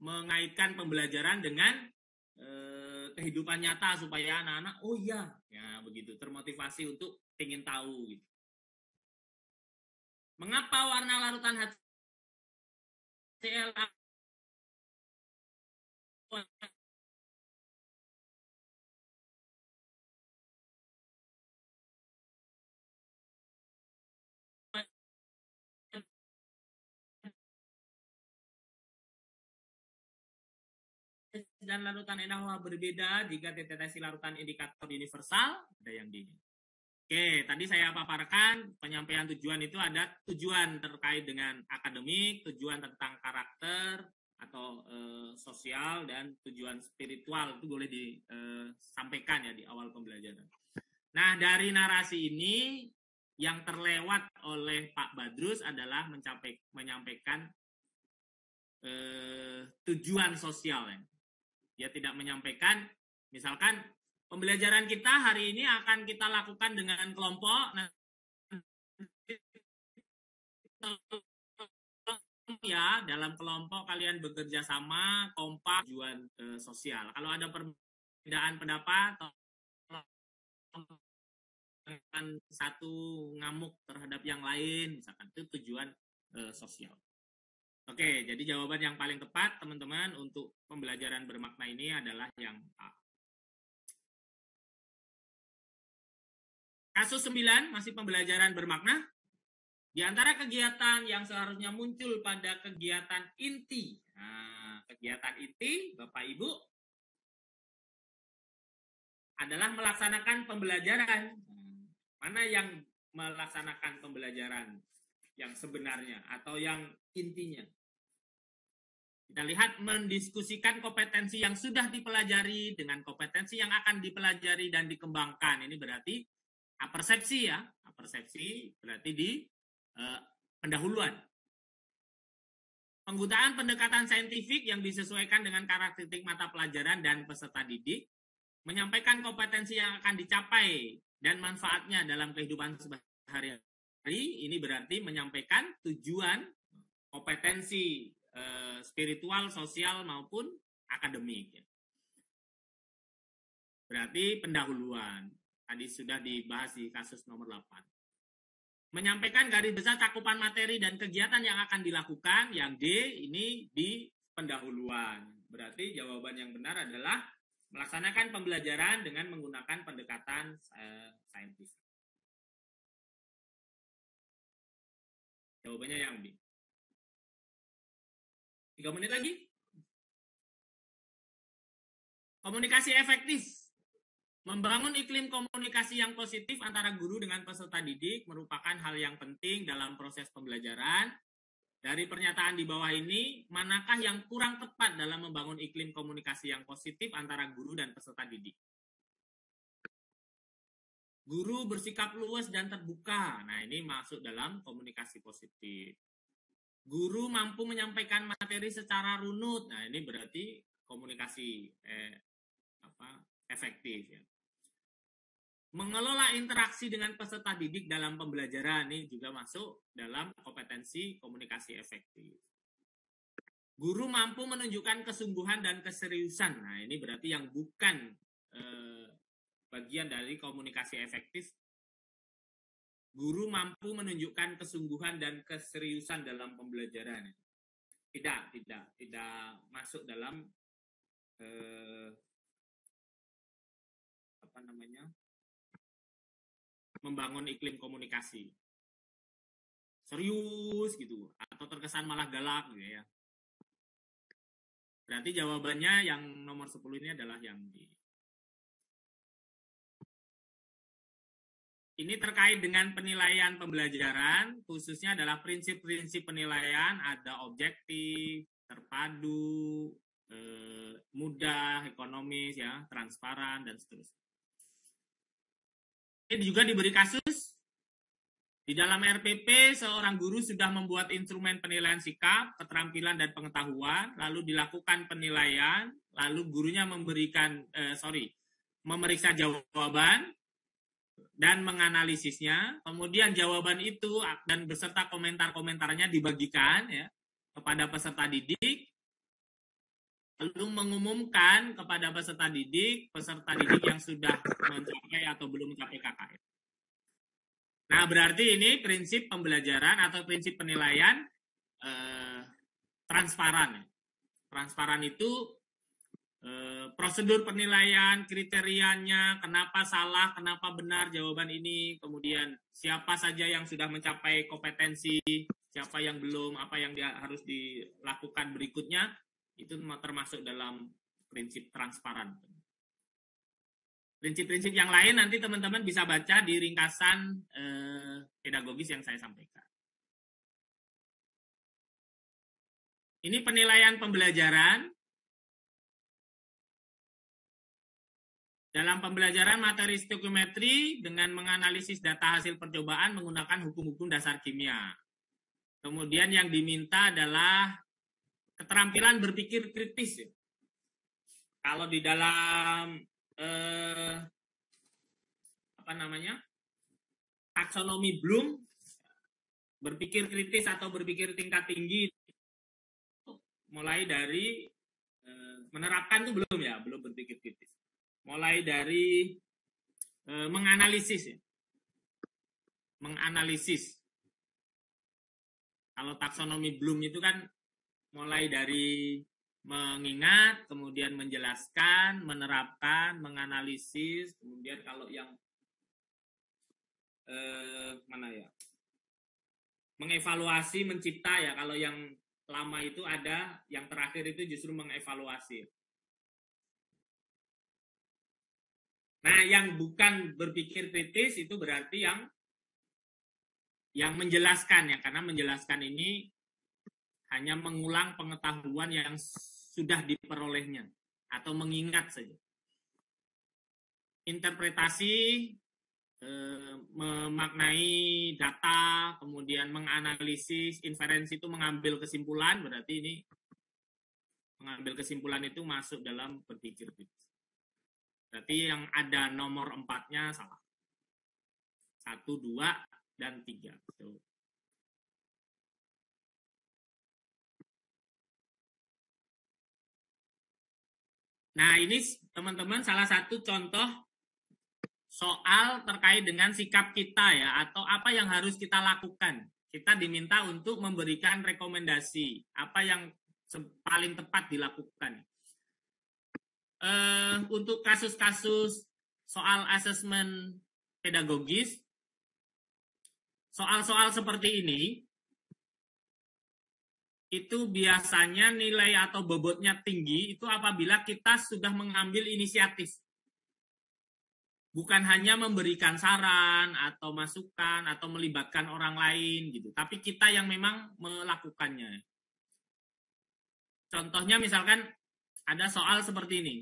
mengaitkan pembelajaran dengan kehidupan nyata supaya anak-anak oh iya ya begitu, termotivasi untuk ingin tahu gitu. Mengapa warna larutan HCl dan larutan NaOH berbeda jika deteksi larutan indikator universal? Ada yang di ini. Oke, tadi saya paparkan penyampaian tujuan itu ada tujuan terkait dengan akademik, tujuan tentang karakter atau sosial, dan tujuan spiritual itu boleh disampaikan ya di awal pembelajaran. Nah, dari narasi ini yang terlewat oleh Pak Badrus adalah menyampaikan tujuan sosial ya. Dia tidak menyampaikan, misalkan pembelajaran kita hari ini akan kita lakukan dengan kelompok. Nah, ya, dalam kelompok kalian bekerja sama, kompak, tujuan sosial. Kalau ada perbedaan pendapat, dengan satu ngamuk terhadap yang lain, misalkan itu tujuan sosial. Oke, jadi jawaban yang paling tepat teman-teman untuk pembelajaran bermakna ini adalah yang A. Kasus 9 masih pembelajaran bermakna. Di antara kegiatan yang seharusnya muncul pada kegiatan inti. Nah, kegiatan inti, Bapak Ibu, adalah melaksanakan pembelajaran. Mana yang melaksanakan pembelajaran yang sebenarnya atau yang intinya? Kita lihat mendiskusikan kompetensi yang sudah dipelajari dengan kompetensi yang akan dipelajari dan dikembangkan. Ini berarti apersepsi ya. Apersepsi berarti di pendahuluan. Penggunaan pendekatan saintifik yang disesuaikan dengan karakteristik mata pelajaran dan peserta didik. Menyampaikan kompetensi yang akan dicapai dan manfaatnya dalam kehidupan sehari-hari. Ini berarti menyampaikan tujuan, kompetensi spiritual, sosial, maupun akademik. Berarti pendahuluan. Tadi sudah dibahas di kasus nomor 8. Menyampaikan garis besar cakupan materi dan kegiatan yang akan dilakukan. Yang D ini di pendahuluan. Berarti jawaban yang benar adalah melaksanakan pembelajaran dengan menggunakan pendekatan saintifik. Jawabannya yang B. 3 menit lagi. Komunikasi efektif. Membangun iklim komunikasi yang positif antara guru dengan peserta didik merupakan hal yang penting dalam proses pembelajaran. Dari pernyataan di bawah ini, manakah yang kurang tepat dalam membangun iklim komunikasi yang positif antara guru dan peserta didik? Guru bersikap luas dan terbuka. Nah, ini masuk dalam komunikasi positif. Guru mampu menyampaikan materi secara runut. Nah, ini berarti komunikasi efektif ya. Mengelola interaksi dengan peserta didik dalam pembelajaran ini juga masuk dalam kompetensi komunikasi efektif. Guru mampu menunjukkan kesungguhan dan keseriusan. Nah, ini berarti yang bukan bagian dari komunikasi efektif. Guru mampu menunjukkan kesungguhan dan keseriusan dalam pembelajaran. Tidak masuk dalam membangun iklim komunikasi serius gitu, atau terkesan malah galak gitu ya. Berarti jawabannya yang nomor 10 ini adalah yang D. Ini terkait dengan penilaian pembelajaran, khususnya adalah prinsip-prinsip penilaian, ada objektif, terpadu, mudah, ekonomis, ya, transparan, dan seterusnya. Ini juga diberi kasus. Di dalam RPP, seorang guru sudah membuat instrumen penilaian sikap, keterampilan, dan pengetahuan, lalu dilakukan penilaian, lalu gurunya memeriksa jawaban, dan menganalisisnya. Kemudian jawaban itu dan beserta komentar-komentarnya dibagikan ya kepada peserta didik, lalu mengumumkan kepada peserta didik yang sudah mencapai atau belum mencapai KKM. Nah, berarti ini prinsip pembelajaran atau prinsip penilaian transparan. Transparan itu prosedur penilaian, kriterianya, kenapa salah, kenapa benar jawaban ini, kemudian siapa saja yang sudah mencapai kompetensi, siapa yang belum, apa yang harus dilakukan berikutnya, itu termasuk dalam prinsip transparan. Prinsip-prinsip yang lain nanti teman-teman bisa baca di ringkasan pedagogis yang saya sampaikan. Ini penilaian pembelajaran. Dalam pembelajaran materi stoikiometri dengan menganalisis data hasil percobaan menggunakan hukum-hukum dasar kimia. Kemudian yang diminta adalah keterampilan berpikir kritis. Kalau di dalam taksonomi Bloom, berpikir kritis atau berpikir tingkat tinggi mulai dari menerapkan itu belum berpikir kritis. Mulai dari menganalisis. Kalau taksonomi Bloom itu kan mulai dari mengingat, kemudian menjelaskan, menerapkan, menganalisis, kemudian kalau yang mengevaluasi, mencipta ya. Kalau yang lama itu ada, yang terakhir itu justru mengevaluasi. Nah, yang bukan berpikir kritis itu berarti yang menjelaskan ya, karena menjelaskan ini hanya mengulang pengetahuan yang sudah diperolehnya atau mengingat saja. Interpretasi, memaknai data, kemudian menganalisis, inferensi itu mengambil kesimpulan, berarti ini mengambil kesimpulan itu masuk dalam berpikir kritis. Berarti yang ada nomor 4-nya salah. 1, 2, dan 3. Nah, ini teman-teman salah satu contoh soal terkait dengan sikap kita ya, atau apa yang harus kita lakukan. Kita diminta untuk memberikan rekomendasi, apa yang paling tepat dilakukan. Untuk kasus-kasus soal asesmen pedagogis, soal-soal seperti ini itu biasanya nilai atau bobotnya tinggi itu apabila kita sudah mengambil inisiatif. Bukan hanya memberikan saran atau masukan atau melibatkan orang lain gitu, tapi kita yang memang melakukannya. Contohnya misalkan ada soal seperti ini.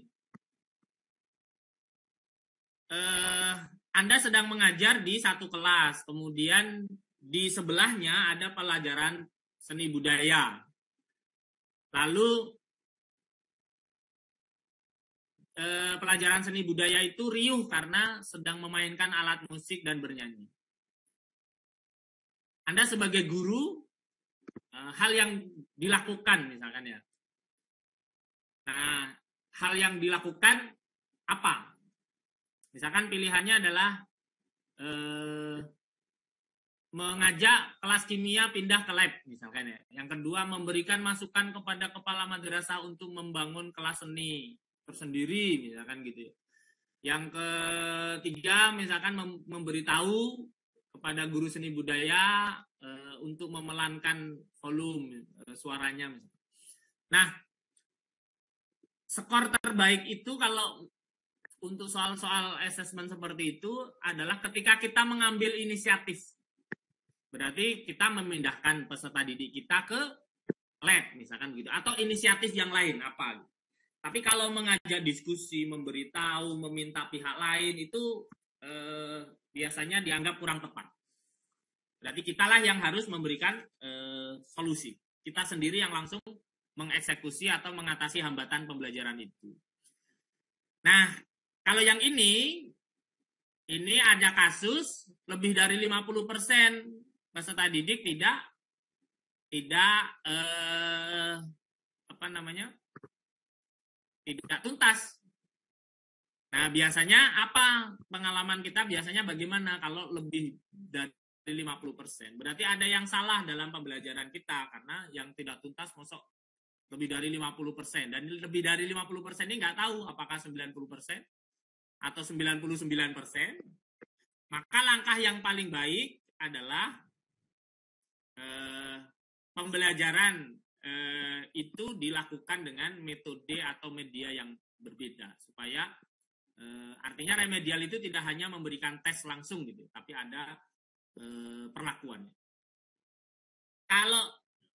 Anda sedang mengajar di satu kelas, kemudian di sebelahnya ada pelajaran seni budaya. Lalu pelajaran seni budaya itu riuh karena sedang memainkan alat musik dan bernyanyi. Anda sebagai guru, hal yang dilakukan misalkan ya. Nah, hal yang dilakukan apa? Misalkan pilihannya adalah mengajak kelas kimia pindah ke lab misalkan ya. Yang kedua, memberikan masukan kepada kepala madrasah untuk membangun kelas seni tersendiri misalkan gitu. Yang ketiga misalkan memberitahu kepada guru seni budaya untuk memelankan volume suaranya misalkan. Nah, skor terbaik itu kalau untuk soal-soal assessment seperti itu adalah ketika kita mengambil inisiatif. Berarti kita memindahkan peserta didik kita ke lab misalkan gitu, atau inisiatif yang lain apa gitu. Tapi kalau mengajak diskusi, memberitahu, meminta pihak lain itu biasanya dianggap kurang tepat. Berarti kitalah yang harus memberikan solusi. Kita sendiri yang langsung mengeksekusi atau mengatasi hambatan pembelajaran itu. Nah, kalau yang ini ada kasus lebih dari 50% peserta didik tidak tidak tuntas. Nah, biasanya apa pengalaman kita biasanya bagaimana kalau lebih dari 50%? Berarti ada yang salah dalam pembelajaran kita karena yang tidak tuntas masuk lebih dari 50%. Dan lebih dari 50% ini nggak tahu apakah 90% atau 99%. Maka langkah yang paling baik adalah pembelajaran itu dilakukan dengan metode atau media yang berbeda supaya artinya remedial itu tidak hanya memberikan tes langsung gitu, tapi ada perlakuannya. Kalau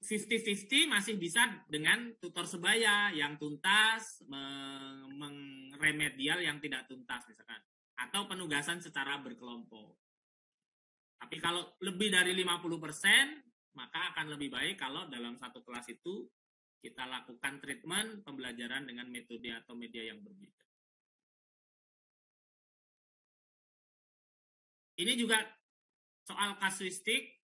50-50 masih bisa dengan tutor sebaya yang tuntas mengremedial yang tidak tuntas misalkan, atau penugasan secara berkelompok. Tapi kalau lebih dari 50%, maka akan lebih baik kalau dalam satu kelas itu kita lakukan treatment pembelajaran dengan metode atau media yang berbeda. Ini juga soal kasuistik.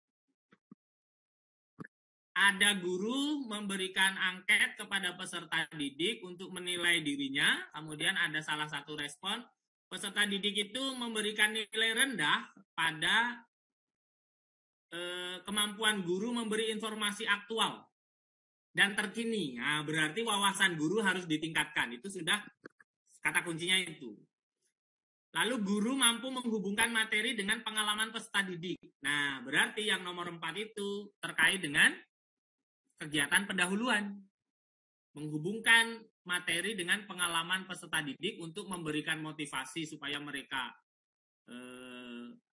Ada guru memberikan angket kepada peserta didik untuk menilai dirinya, kemudian ada salah satu respon, peserta didik itu memberikan nilai rendah pada kemampuan guru memberi informasi aktual dan terkini. Nah, berarti wawasan guru harus ditingkatkan. Itu sudah kata kuncinya itu. Lalu guru mampu menghubungkan materi dengan pengalaman peserta didik. Nah, berarti yang nomor 4 itu terkait dengan kegiatan pendahuluan. Menghubungkan materi dengan pengalaman peserta didik untuk memberikan motivasi supaya mereka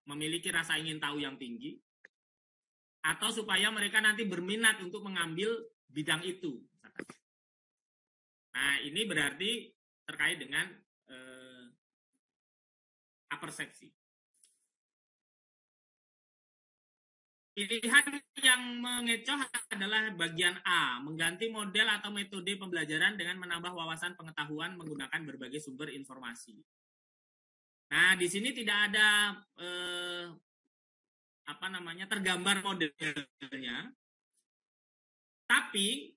memiliki rasa ingin tahu yang tinggi. Atau supaya mereka nanti berminat untuk mengambil bidang itu. Nah, ini berarti terkait dengan apersepsi. Pilihan yang mengecoh adalah bagian A, mengganti model atau metode pembelajaran dengan menambah wawasan pengetahuan menggunakan berbagai sumber informasi. Nah, di sini tidak ada tergambar modelnya, tapi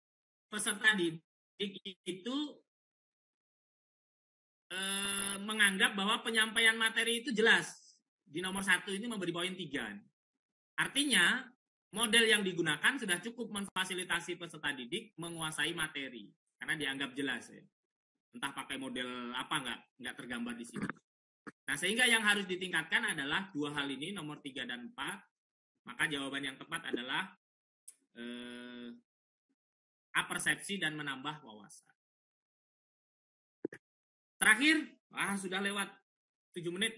peserta didik itu menganggap bahwa penyampaian materi itu jelas. Di nomor 1 ini memberi poin 3. Artinya, model yang digunakan sudah cukup memfasilitasi peserta didik menguasai materi. Karena dianggap jelas ya. Entah pakai model apa nggak tergambar di sini. Nah, sehingga yang harus ditingkatkan adalah 2 hal ini, nomor 3 dan 4. Maka jawaban yang tepat adalah apersepsi dan menambah wawasan. Terakhir, sudah lewat 7 menit.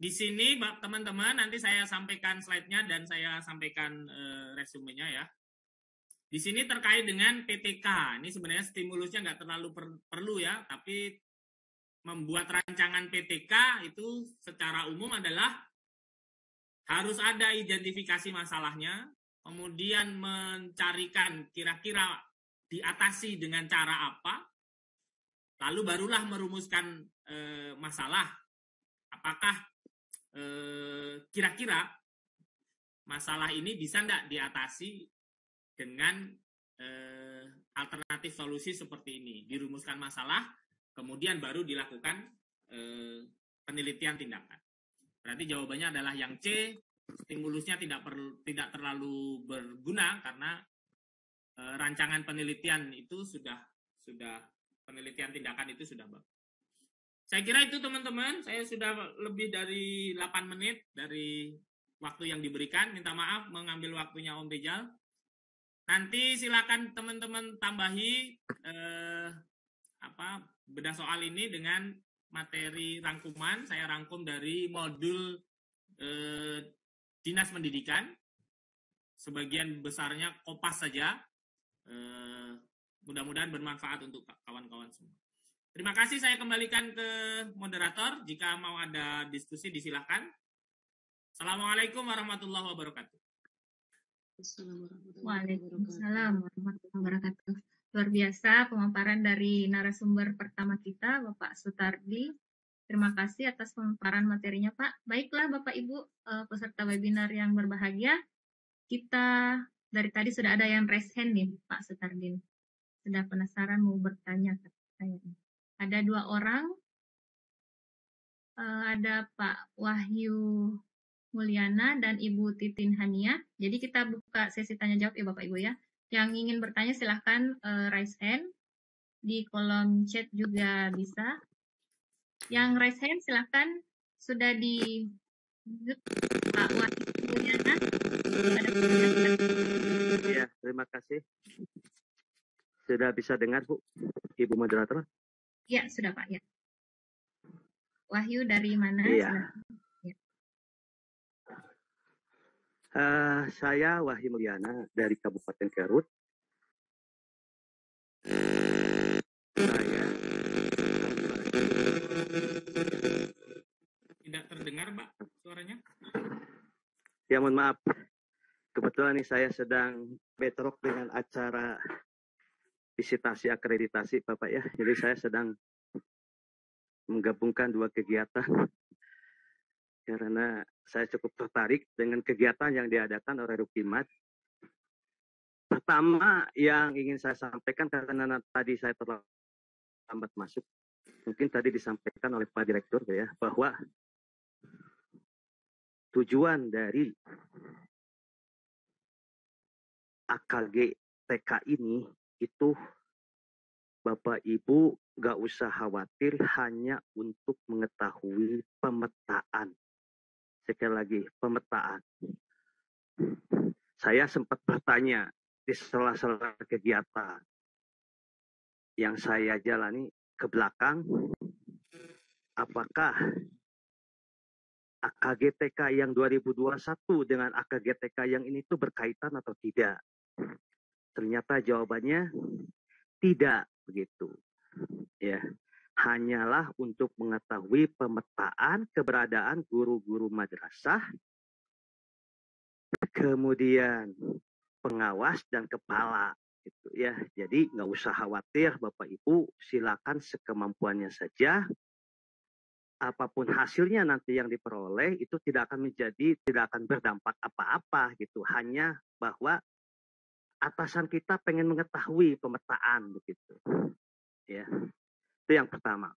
Di sini teman-teman nanti saya sampaikan slide-nya dan saya sampaikan resumenya ya. Di sini terkait dengan PTK. Ini sebenarnya stimulusnya nggak terlalu perlu ya, tapi membuat rancangan PTK itu secara umum adalah harus ada identifikasi masalahnya, kemudian mencarikan kira-kira diatasi dengan cara apa, lalu barulah merumuskan masalah. Apakah kira-kira masalah ini bisa enggak diatasi dengan alternatif solusi seperti ini. Dirumuskan masalah, kemudian baru dilakukan penelitian tindakan. Berarti jawabannya adalah yang C, stimulusnya tidak terlalu berguna karena rancangan penelitian itu sudah penelitian tindakan itu sudah bagus. Saya kira itu teman-teman, saya sudah lebih dari 8 menit dari waktu yang diberikan. Minta maaf mengambil waktunya Om Rijal. Nanti silakan teman-teman tambahi bedah soal ini dengan materi rangkuman. Saya rangkum dari modul Dinas Pendidikan. Sebagian besarnya kopas saja. Mudah-mudahan bermanfaat untuk kawan-kawan semua. Terima kasih, saya kembalikan ke moderator. Jika mau ada diskusi, disilahkan. Assalamualaikum warahmatullahi wabarakatuh. Waalaikumsalam warahmatullahi wabarakatuh. Luar biasa pemaparan dari narasumber pertama kita, Bapak Sutardi. Terima kasih atas pemaparan materinya, Pak. Baiklah, Bapak Ibu peserta webinar yang berbahagia. Kita dari tadi sudah ada yang raise hand nih, Pak Sutardi. Sudah penasaran mau bertanya kayaknya. Ada 2 orang, ada Pak Wahyu Mulyana dan Ibu Titin Hania. Jadi kita buka sesi tanya jawab ya Bapak Ibu ya. Yang ingin bertanya silahkan raise hand. Di kolom chat juga bisa. Yang raise hand silahkan sudah di Pak Wahyu Mulyana. Ya, terima kasih. Sudah bisa dengar Bu, Ibu moderator? Ya, sudah Pak. Ya. Wahyu dari mana? Iya. Ya. Saya Wahyu Mulyana dari Kabupaten Garut. Saya Tidak terdengar, Pak, suaranya? ya mohon maaf. Kebetulan nih saya sedang bentrok dengan acara visitasi akreditasi Bapak ya. Jadi saya sedang menggabungkan 2 kegiatan karena saya cukup tertarik dengan kegiatan yang diadakan oleh Rukimat. Pertama yang ingin saya sampaikan karena tadi saya terlambat masuk, mungkin tadi disampaikan oleh Pak Direktur ya, bahwa tujuan dari AKG TK ini itu Bapak Ibu nggak usah khawatir hanya untuk mengetahui pemetaan. Sekali lagi, pemetaan. Saya sempat bertanya di sela-sela kegiatan yang saya jalani ke belakang, apakah AKG TK yang 2021 dengan AKG TK yang ini tuh berkaitan atau tidak? Ternyata jawabannya tidak begitu. Ya, hanyalah untuk mengetahui pemetaan keberadaan guru-guru madrasah, kemudian pengawas dan kepala gitu ya. Jadi nggak usah khawatir Bapak Ibu, silakan sekemampuannya saja. Apapun hasilnya nanti yang diperoleh itu tidak akan berdampak apa-apa gitu. Hanya bahwa atasan kita pengen mengetahui pemetaan begitu. Ya. Itu yang pertama.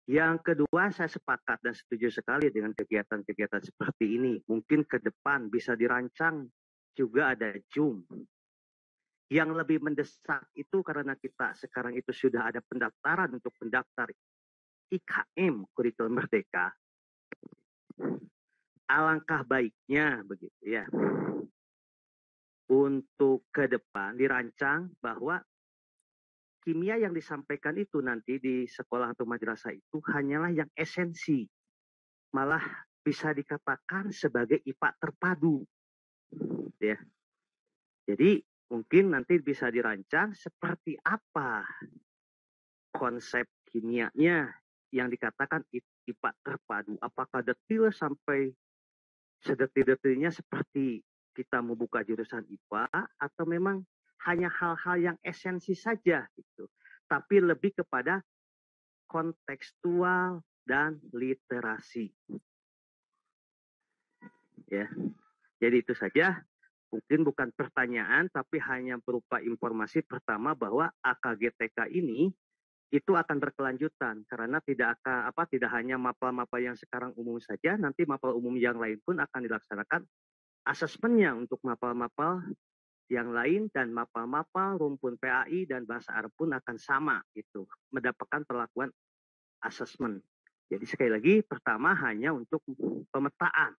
Yang kedua, saya sepakat dan setuju sekali dengan kegiatan-kegiatan seperti ini. Mungkin ke depan bisa dirancang juga ada Zoom. Yang lebih mendesak itu karena kita sekarang itu sudah ada pendaftaran untuk pendaftar IKM Kurikulum Merdeka. Alangkah baiknya begitu ya. untuk ke depan dirancang bahwa kimia yang disampaikan itu nanti di sekolah atau madrasah itu hanyalah yang esensi. Malah bisa dikatakan sebagai IPA terpadu. Ya. Jadi mungkin nanti bisa dirancang seperti apa konsep kimianya yang dikatakan IPA terpadu. Apakah detil sampai sedetil-detilnya seperti kita membuka jurusan IPA atau memang hanya hal-hal yang esensi saja gitu. Tapi lebih kepada kontekstual dan literasi. Ya. Jadi itu saja. Mungkin bukan pertanyaan tapi hanya berupa informasi pertama bahwa AKGTK ini itu akan berkelanjutan karena tidak hanya mapel-mapel yang sekarang umum saja, nanti mapel umum yang lain pun akan dilaksanakan asesmennya untuk mapel-mapel yang lain dan mapel-mapel rumpun PAI dan bahasa Arab pun akan sama gitu, mendapatkan perlakuan asesmen. Jadi sekali lagi pertama hanya untuk pemetaan.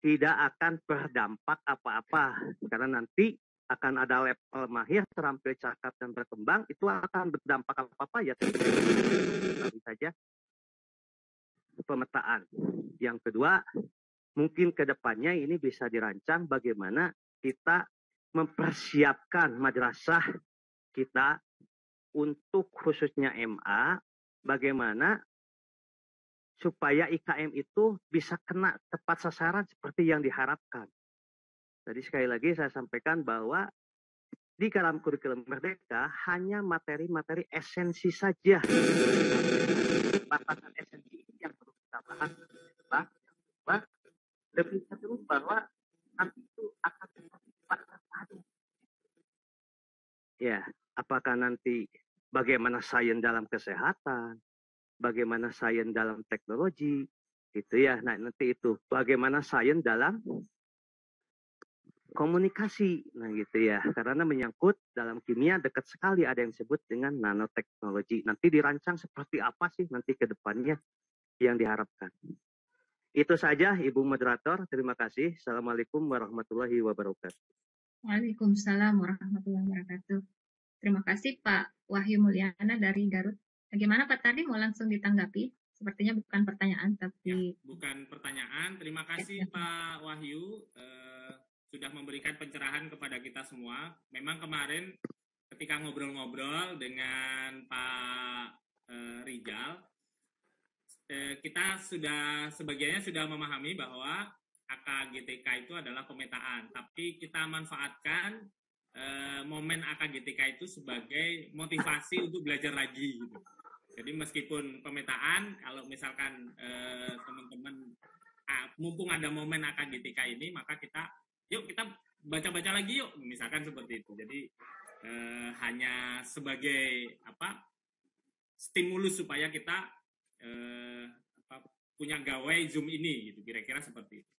Tidak akan berdampak apa-apa karena nanti akan ada level mahir, terampil, cakap dan berkembang, itu akan berdampak apa-apa ya tapi saja pemetaan. Yang kedua, mungkin ke depannya ini bisa dirancang bagaimana kita mempersiapkan madrasah kita untuk khususnya MA, bagaimana supaya IKM itu bisa kena tepat sasaran seperti yang diharapkan. Jadi sekali lagi saya sampaikan bahwa di dalam kurikulum Merdeka hanya materi-materi esensi saja. Batasan esensi ini yang perlu kita bahas. Lebih cenderung bahwa nanti itu akan terpadu. Ya, apakah nanti bagaimana sains dalam kesehatan, bagaimana sains dalam teknologi, gitu ya. Nah, nanti itu bagaimana sains dalam komunikasi, nah gitu ya. Karena menyangkut dalam kimia dekat sekali ada yang disebut dengan nanoteknologi. Nanti dirancang seperti apa sih nanti ke depannya yang diharapkan. Itu saja Ibu Moderator. Terima kasih. Assalamualaikum warahmatullahi wabarakatuh. Waalaikumsalam warahmatullahi wabarakatuh. Terima kasih Pak Wahyu Mulyana dari Garut. Bagaimana Pak Tardi, mau langsung ditanggapi? Sepertinya bukan pertanyaan tapi... Ya, bukan pertanyaan. Terima kasih Pak Wahyu sudah memberikan pencerahan kepada kita semua. Memang kemarin ketika ngobrol-ngobrol dengan Pak Rijal, kita sebagiannya sudah memahami bahwa AKGTK itu adalah pemetaan, tapi kita manfaatkan momen AKGTK itu sebagai motivasi untuk belajar lagi gitu. Jadi meskipun pemetaan, kalau misalkan teman-teman mumpung ada momen AKGTK ini, maka yuk kita baca-baca lagi yuk, misalkan seperti itu. Jadi hanya sebagai stimulus supaya kita punya gawai Zoom ini gitu, kira-kira seperti itu.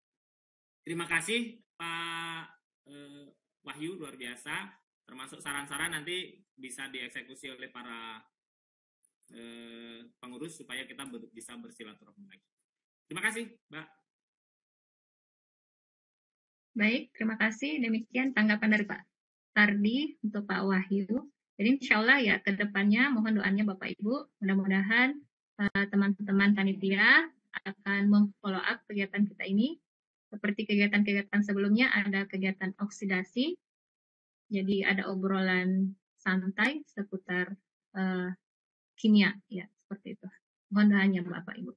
Terima kasih Pak Wahyu, luar biasa. Termasuk saran-saran nanti bisa dieksekusi oleh para pengurus supaya kita bisa bersilaturahmi lagi. Terima kasih Mbak. Baik, terima kasih. Demikian tanggapan dari Pak Tardi untuk Pak Wahyu. Jadi insya Allah ya ke depannya mohon doanya Bapak Ibu. Mudah-mudahan teman-teman panitia akan memfollow up kegiatan kita ini. Seperti kegiatan-kegiatan sebelumnya ada kegiatan oksidasi. Jadi ada obrolan santai seputar kimia ya seperti itu. Mohon doanya Bapak Ibu.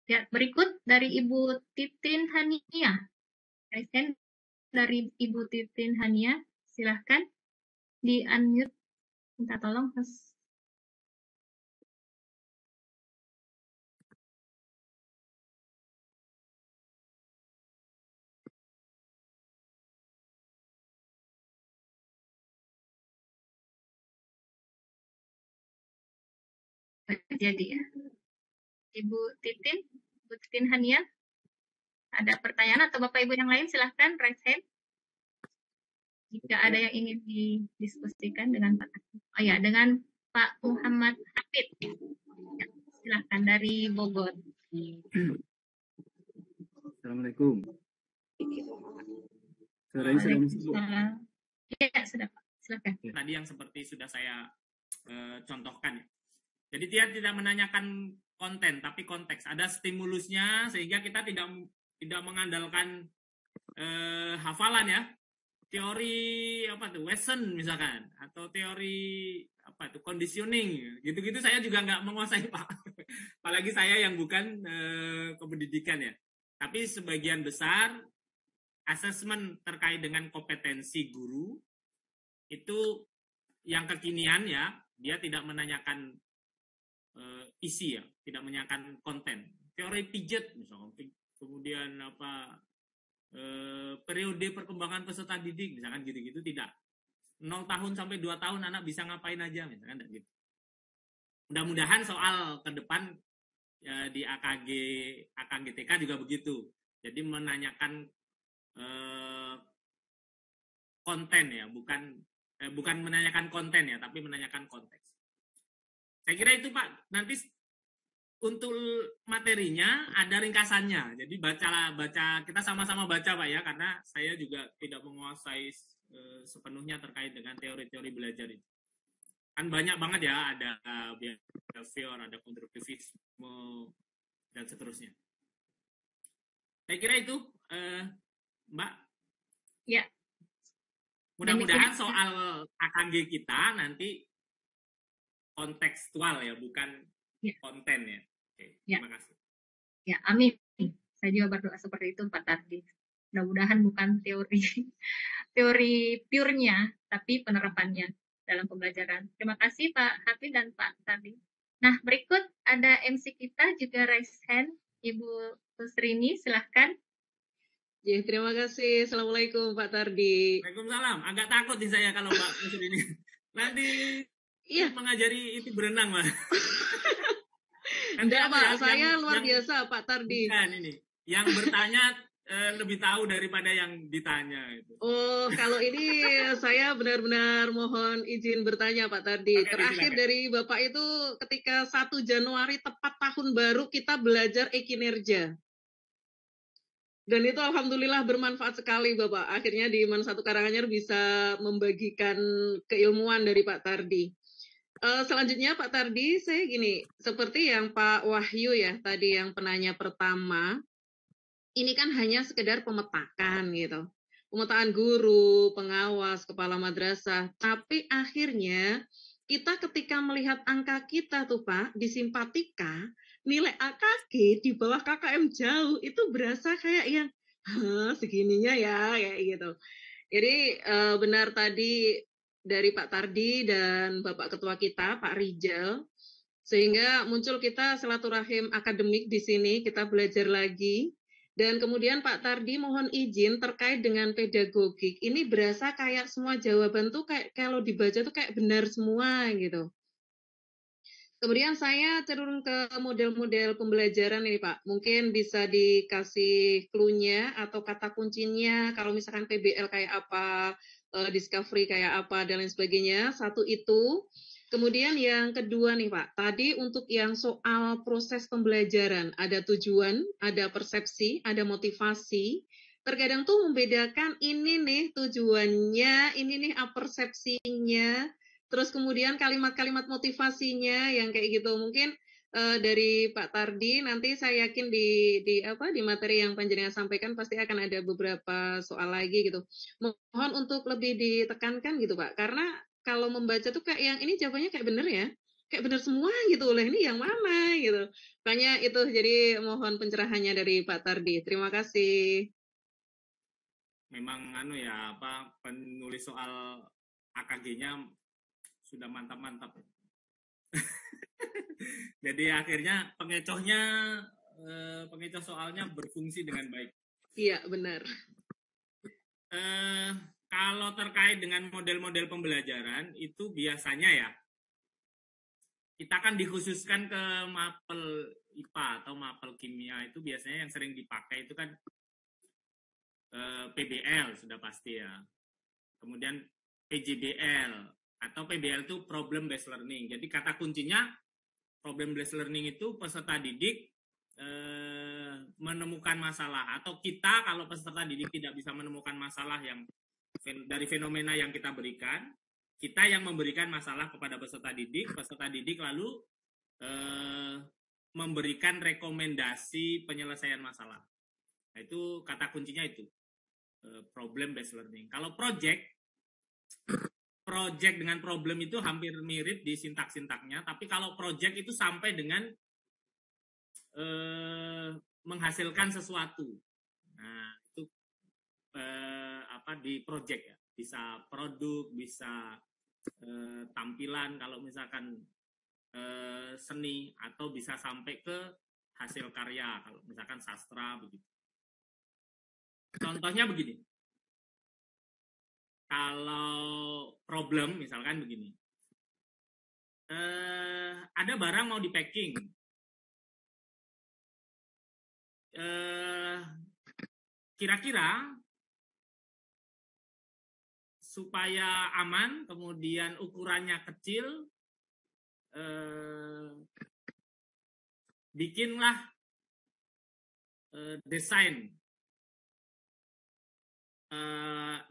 Ya, berikut dari Ibu Titin Hania. Dari Ibu Titin Hania, silahkan di-unmute. Minta tolong, Mas. Jadi ya, Ibu Titin Hania, ada pertanyaan atau Bapak Ibu yang lain silahkan raise hand. Jika ada yang ingin didiskusikan dengan Pak, dengan Pak Muhammad Hafid, ya, silahkan dari Bogor. Assalamualaikum. Suaranya sudah masuk, Bu. Waalaikumsalam. Iya, sudah Pak. Silakan. Tadi yang seperti sudah saya contohkan. Jadi dia tidak menanyakan konten, tapi konteks. Ada stimulusnya sehingga kita tidak mengandalkan hafalan ya. Teori apa tuh, Wesson misalkan, atau teori apa tuh, conditioning, gitu-gitu saya juga nggak menguasai Pak. Apalagi saya yang bukan kependidikan ya. Tapi sebagian besar asesmen terkait dengan kompetensi guru itu yang kekinian ya, dia tidak menanyakan isi ya, tidak menanyakan konten. Teori Piaget misalkan, kemudian apa periode perkembangan peserta didik misalkan gitu-gitu tidak. 0 tahun sampai 2 tahun anak bisa ngapain aja misalkan gitu. Mudah-mudahan soal ke depan di AKGTK juga begitu. Jadi menanyakan konten ya, bukan menanyakan konten ya, tapi menanyakan konteks. Saya kira itu Pak. Nanti untuk materinya ada ringkasannya. Jadi baca kita sama-sama baca Pak ya, karena saya juga tidak menguasai sepenuhnya terkait dengan teori-teori belajar itu. Kan banyak banget ya, ada behavior, ada konstruktivisme dan seterusnya. Saya kira itu Mbak. Ya. Mudah-mudahan soal AKG kita nanti kontekstual ya, bukan konten ya. Oke, terima kasih. Ya, amin. Saya juga berdoa seperti itu Pak Tardi. Mudah-mudahan bukan teori pure-nya, tapi penerapannya dalam pembelajaran. Terima kasih Pak Hafiz dan Pak Tardi. Nah, berikut ada MC kita juga raise hand, Ibu Kusrini, silahkan. Ya, terima kasih. Assalamualaikum Pak Tardi. Waalaikumsalam. Agak takut nih saya kalau Mbak Kusrini. Nanti mengajari itu berenang Mas. Enggak Pak, saya luar biasa Pak Tardi. Bukan ini. Yang bertanya lebih tahu daripada yang ditanya itu. Oh, kalau ini saya benar-benar mohon izin bertanya Pak Tardi. Oke, terakhir silakan. dari Bapak itu ketika 1 Januari tepat tahun baru kita belajar e-kinerja. Dan itu alhamdulillah bermanfaat sekali Bapak. Akhirnya di Iman 1 Karanganyar bisa membagikan keilmuan dari Pak Tardi. Selanjutnya Pak Tardi, saya gini, seperti yang Pak Wahyu ya, tadi yang penanya pertama, ini kan hanya sekedar pemetakan gitu. Pemetaan guru, pengawas, kepala madrasah. Tapi akhirnya kita ketika melihat angka kita tuh Pak, di Simpatika, nilai AKG di bawah KKM jauh, itu berasa kayak yang, segininya ya, kayak gitu. Jadi benar tadi dari Pak Tardi dan Bapak Ketua kita, Pak Rijal, sehingga muncul kita silaturahim akademik di sini, kita belajar lagi. Dan kemudian Pak Tardi mohon izin terkait dengan pedagogik. Ini berasa kayak semua jawaban tuh kayak kalau dibaca tuh kayak benar semua gitu. Kemudian saya cenderung ke model-model pembelajaran ini Pak. Mungkin bisa dikasih clue-nya atau kata kuncinya. Kalau misalkan PBL kayak apa, discovery kayak apa, dan lain sebagainya. Satu itu. Kemudian yang kedua nih Pak, tadi untuk yang soal proses pembelajaran, ada tujuan, ada persepsi, ada motivasi. Terkadang tuh membedakan ini nih tujuannya, ini nih persepsinya, terus kemudian kalimat-kalimat motivasinya yang kayak gitu. Mungkin dari Pak Tardi nanti saya yakin di materi yang panjenengan sampaikan pasti akan ada beberapa soal lagi gitu. Mohon untuk lebih ditekankan gitu Pak, karena kalau membaca tuh kayak yang ini jawabannya kayak bener ya, kayak bener semua gitu. Lah ini yang mana gitu. Makanya itu, jadi mohon pencerahannya dari Pak Tardi. Terima kasih. Memang penulis soal AKG-nya sudah mantap-mantap. Jadi akhirnya pengecoh soalnya berfungsi dengan baik. Iya, benar. Kalau terkait dengan model-model pembelajaran itu biasanya ya kita kan dikhususkan ke mapel IPA atau mapel kimia, itu biasanya yang sering dipakai itu kan PBL sudah pasti ya. Kemudian PJBL atau PBL itu problem based learning. Jadi kata kuncinya problem based learning itu peserta didik menemukan masalah, atau kita kalau peserta didik tidak bisa menemukan masalah yang dari fenomena yang kita berikan, kita yang memberikan masalah kepada peserta didik lalu memberikan rekomendasi penyelesaian masalah. Nah, itu kata kuncinya itu, problem based learning. Kalau project dengan problem itu hampir mirip di sintak-sintaknya, tapi kalau project itu sampai dengan menghasilkan sesuatu. Nah, itu di project ya, bisa produk, bisa tampilan kalau misalkan seni, atau bisa sampai ke hasil karya kalau misalkan sastra begitu. Contohnya begini, kalau problem misalkan begini, ada barang mau di packing, kira-kira supaya aman, kemudian ukurannya kecil, bikinlah desain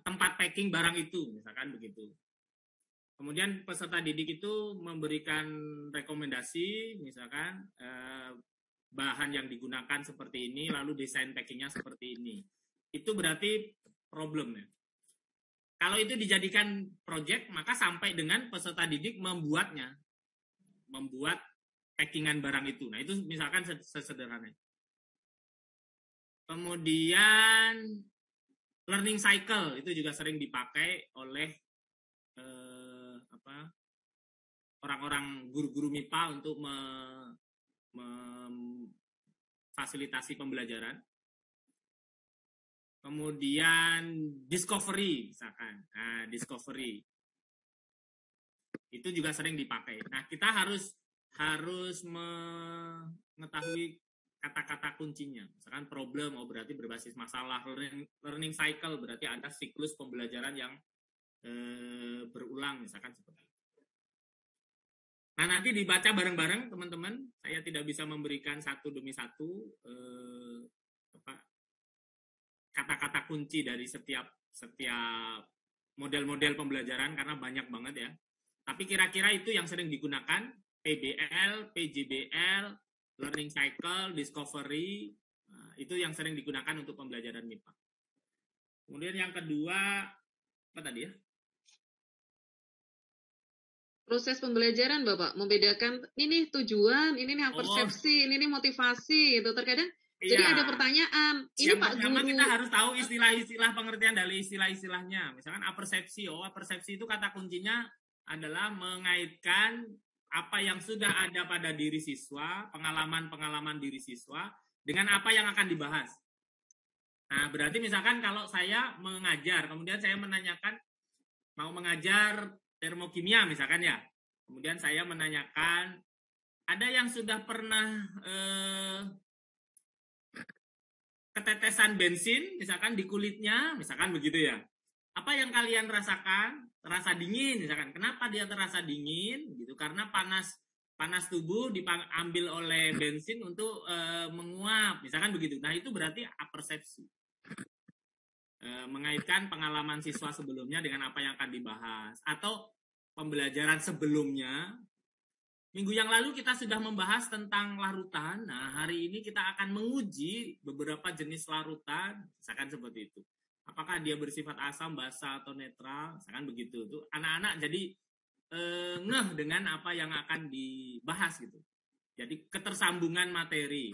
tempat packing barang itu, misalkan begitu. Kemudian peserta didik itu memberikan rekomendasi, misalkan bahan yang digunakan seperti ini, lalu desain packingnya seperti ini. Itu berarti problem ya. Kalau itu dijadikan project, maka sampai dengan peserta didik membuat packingan barang itu. Nah, itu misalkan sesederhana. Kemudian learning cycle itu juga sering dipakai oleh orang-orang guru-guru MIPA untuk memfasilitasi pembelajaran. Kemudian discovery misalkan. Nah, discovery itu juga sering dipakai. Nah, kita harus mengetahui kata-kata kuncinya. Misalkan problem, berarti berbasis masalah. Learning cycle berarti ada siklus pembelajaran yang berulang, misalkan seperti itu. Nah, nanti dibaca bareng-bareng teman-teman. Saya tidak bisa memberikan satu demi satu kata-kata kunci dari setiap model-model pembelajaran karena banyak banget ya. Tapi kira-kira itu yang sering digunakan, PBL, PJBL, learning cycle, discovery, itu yang sering digunakan untuk pembelajaran MIPA. Kemudian yang kedua, apa tadi ya? Proses pembelajaran, Bapak, membedakan ini tujuan, ini nih persepsi, ini nih motivasi, gitu. Terkadang jadi ada pertanyaan, ini yang Pak pertama Guru. kita harus tahu istilah-istilah pengertian dari istilah-istilahnya. Misalkan apersepsi, apersepsi itu kata kuncinya adalah mengaitkan apa yang sudah ada pada diri siswa, pengalaman-pengalaman diri siswa, dengan apa yang akan dibahas. Nah, berarti misalkan kalau saya mengajar, kemudian saya menanyakan, mau mengajar termokimia misalkan ya, kemudian saya menanyakan, ada yang sudah pernah ketetesan bensin, misalkan di kulitnya, misalkan begitu ya. Apa yang kalian rasakan? Terasa dingin, misalkan. Kenapa dia terasa dingin? Gitu, karena panas tubuh diambil oleh bensin untuk menguap, misalkan begitu. Nah, itu berarti apersepsi. Mengaitkan pengalaman siswa sebelumnya dengan apa yang akan dibahas. Atau pembelajaran sebelumnya. Minggu yang lalu kita sudah membahas tentang larutan. Nah, hari ini kita akan menguji beberapa jenis larutan, misalkan seperti itu. Apakah dia bersifat asam, basa, atau netral, misalkan begitu. Tuh anak-anak jadi ngeh dengan apa yang akan dibahas gitu. Jadi ketersambungan materi.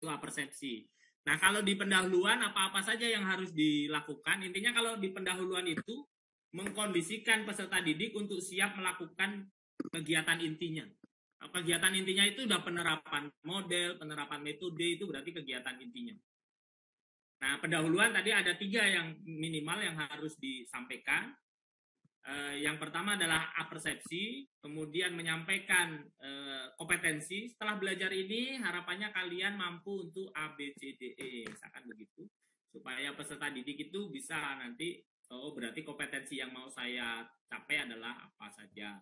Itu persepsi. Nah, kalau di pendahuluan apa-apa saja yang harus dilakukan. Intinya kalau di pendahuluan itu mengkondisikan peserta didik untuk siap melakukan kegiatan intinya. Kegiatan intinya itu udah penerapan model, penerapan metode, itu berarti kegiatan intinya. Nah, pendahuluan tadi ada 3 yang minimal yang harus disampaikan. Yang pertama adalah apersepsi, kemudian menyampaikan kompetensi. Setelah belajar ini, harapannya kalian mampu untuk A, B, C, D, E, misalkan begitu. Supaya peserta didik itu bisa nanti, berarti kompetensi yang mau saya capai adalah apa saja.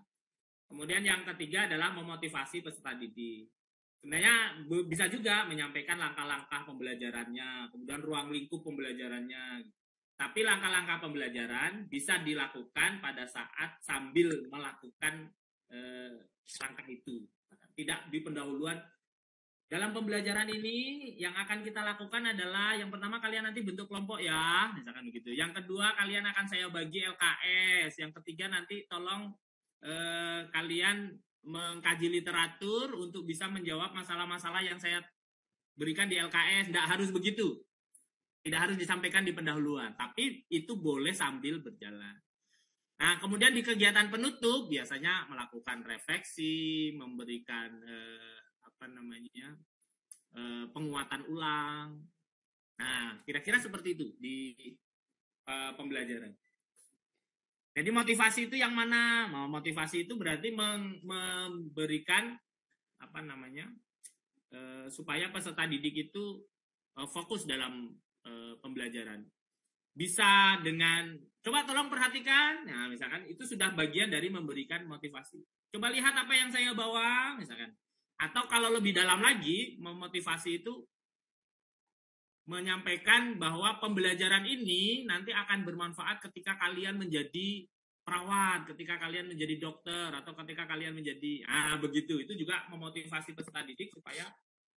Kemudian yang ketiga adalah memotivasi peserta didik. sebenarnya bisa juga menyampaikan langkah-langkah pembelajarannya, kemudian ruang lingkup pembelajarannya. Tapi langkah-langkah pembelajaran bisa dilakukan pada saat sambil melakukan langkah itu. Tidak di pendahuluan. Dalam pembelajaran ini yang akan kita lakukan adalah yang pertama kalian nanti bentuk kelompok ya, misalkan begitu. Yang kedua kalian akan saya bagi LKS. Yang ketiga nanti tolong kalian mengkaji literatur untuk bisa menjawab masalah-masalah yang saya berikan di LKS. Tidak harus begitu. Tidak harus disampaikan di pendahuluan. Tapi itu boleh sambil berjalan. Nah, kemudian di kegiatan penutup biasanya melakukan refleksi, memberikan penguatan ulang. Nah, kira-kira seperti itu di pembelajaran. Jadi motivasi itu yang mana? Motivasi itu berarti memberikan supaya peserta didik itu fokus dalam pembelajaran. Bisa dengan, coba tolong perhatikan, nah misalkan itu sudah bagian dari memberikan motivasi. Coba lihat apa yang saya bawa, misalkan. Atau kalau lebih dalam lagi, memotivasi itu menyampaikan bahwa pembelajaran ini nanti akan bermanfaat ketika kalian menjadi perawat, ketika kalian menjadi dokter, atau ketika kalian menjadi, begitu. Itu juga memotivasi peserta didik supaya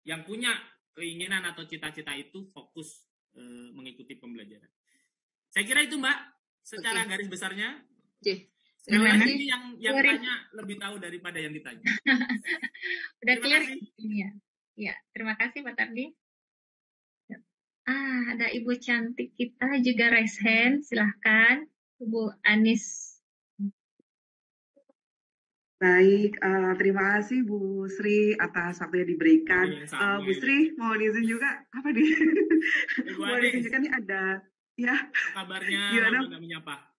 yang punya keinginan atau cita-cita itu fokus mengikuti pembelajaran. Saya kira itu Mbak, secara garis besarnya. Sekali lagi yang tanya lebih tahu daripada yang ditanya. Udah clear? Ya, terima kasih Pak Tardi. Ada Ibu cantik kita juga raise hand, silahkan Ibu Anis. Baik, terima kasih Bu Sri atas waktu yang diberikan. Bu Sri mau izin juga apa nih? Mau ditunjukkan nih ada ya. Kabarnya nggak menyapa.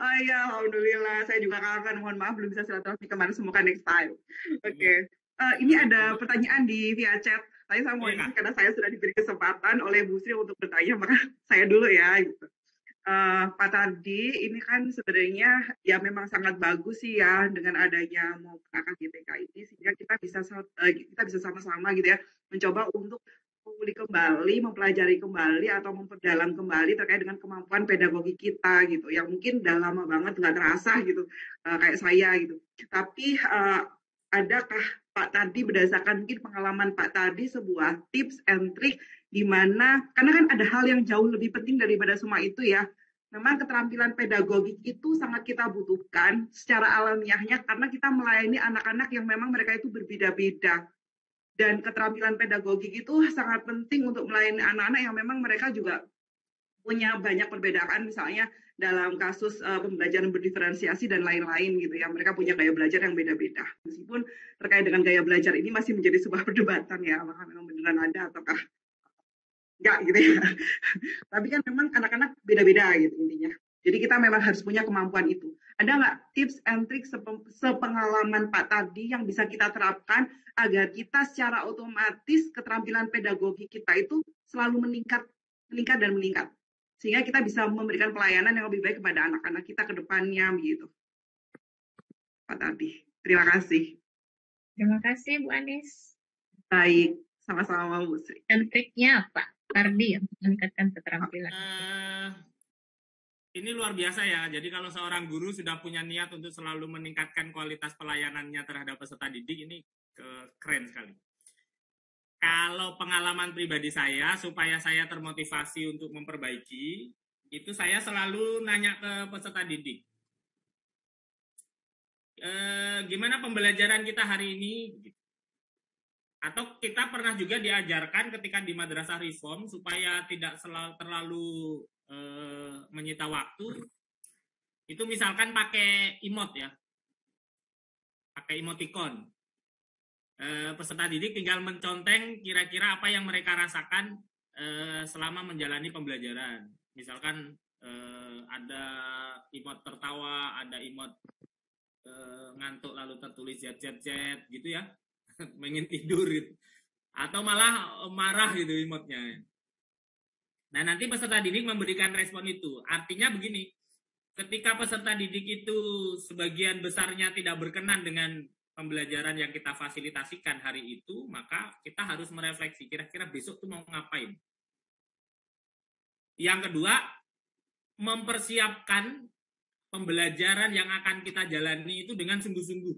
Oh iya, alhamdulillah. Saya juga kangen. Mohon maaf belum bisa silaturahmi kemarin. Semoga next time. Oke. Ini ada pertanyaan di via chat. Saya mau izin karena saya sudah diberi kesempatan oleh Bu Sri untuk bertanya, maka saya dulu ya. Gitu. Pak Tardi, ini kan sebenarnya ya memang sangat bagus sih ya dengan adanya mau GTK ini, sehingga kita bisa sama-sama gitu ya mencoba untuk memulih kembali, mempelajari kembali atau memperdalam kembali terkait dengan kemampuan pedagogi kita gitu, yang mungkin udah lama banget nggak terasa gitu, kayak saya gitu. Tapi adakah Pak Tardi berdasarkan mungkin pengalaman Pak Tardi sebuah tips and trick di mana, karena kan ada hal yang jauh lebih penting daripada semua itu ya. Memang keterampilan pedagogik itu sangat kita butuhkan secara alamiahnya karena kita melayani anak-anak yang memang mereka itu berbeda-beda. Dan keterampilan pedagogik itu sangat penting untuk melayani anak-anak yang memang mereka juga punya banyak perbedaan, misalnya dalam kasus pembelajaran berdiferensiasi dan lain-lain gitu ya. Mereka punya gaya belajar yang beda-beda. Meskipun terkait dengan gaya belajar ini masih menjadi sebuah perdebatan ya, apakah memang beneran ada ataukah enggak gitu ya. Tapi kan memang anak-anak beda-beda gitu intinya. Jadi kita memang harus punya kemampuan itu. Ada nggak tips and trick sepengalaman Pak Tardi yang bisa kita terapkan agar kita secara otomatis keterampilan pedagogi kita itu selalu meningkat dan meningkat. Sehingga kita bisa memberikan pelayanan yang lebih baik kepada anak-anak kita ke depannya begitu. Pak Tardi, terima kasih. Terima kasih Bu Anis. Baik, sama-sama Bu Sri. Dan triknya apa? Tardi untuk meningkatkan keterampilan. Ini luar biasa ya. Jadi kalau seorang guru sudah punya niat untuk selalu meningkatkan kualitas pelayanannya terhadap peserta didik, ini keren sekali. Kalau pengalaman pribadi saya, supaya saya termotivasi untuk memperbaiki, itu saya selalu nanya ke peserta didik. Gimana pembelajaran kita hari ini? Atau kita pernah juga diajarkan ketika di madrasah reform supaya tidak terlalu menyita waktu, itu misalkan pakai emot ya, pakai emoticon. Peserta didik tinggal menconteng kira-kira apa yang mereka rasakan selama menjalani pembelajaran. Misalkan ada emot tertawa, ada emot ngantuk lalu tertulis Z gitu ya, pengen tidur gitu. Atau malah marah gitu emotnya. Nah, nanti peserta didik memberikan respon itu. Artinya begini, ketika peserta didik itu sebagian besarnya tidak berkenan dengan pembelajaran yang kita fasilitasikan hari itu, maka kita harus merefleksi kira-kira besok tuh mau ngapain. Yang kedua, mempersiapkan pembelajaran yang akan kita jalani itu dengan sungguh-sungguh.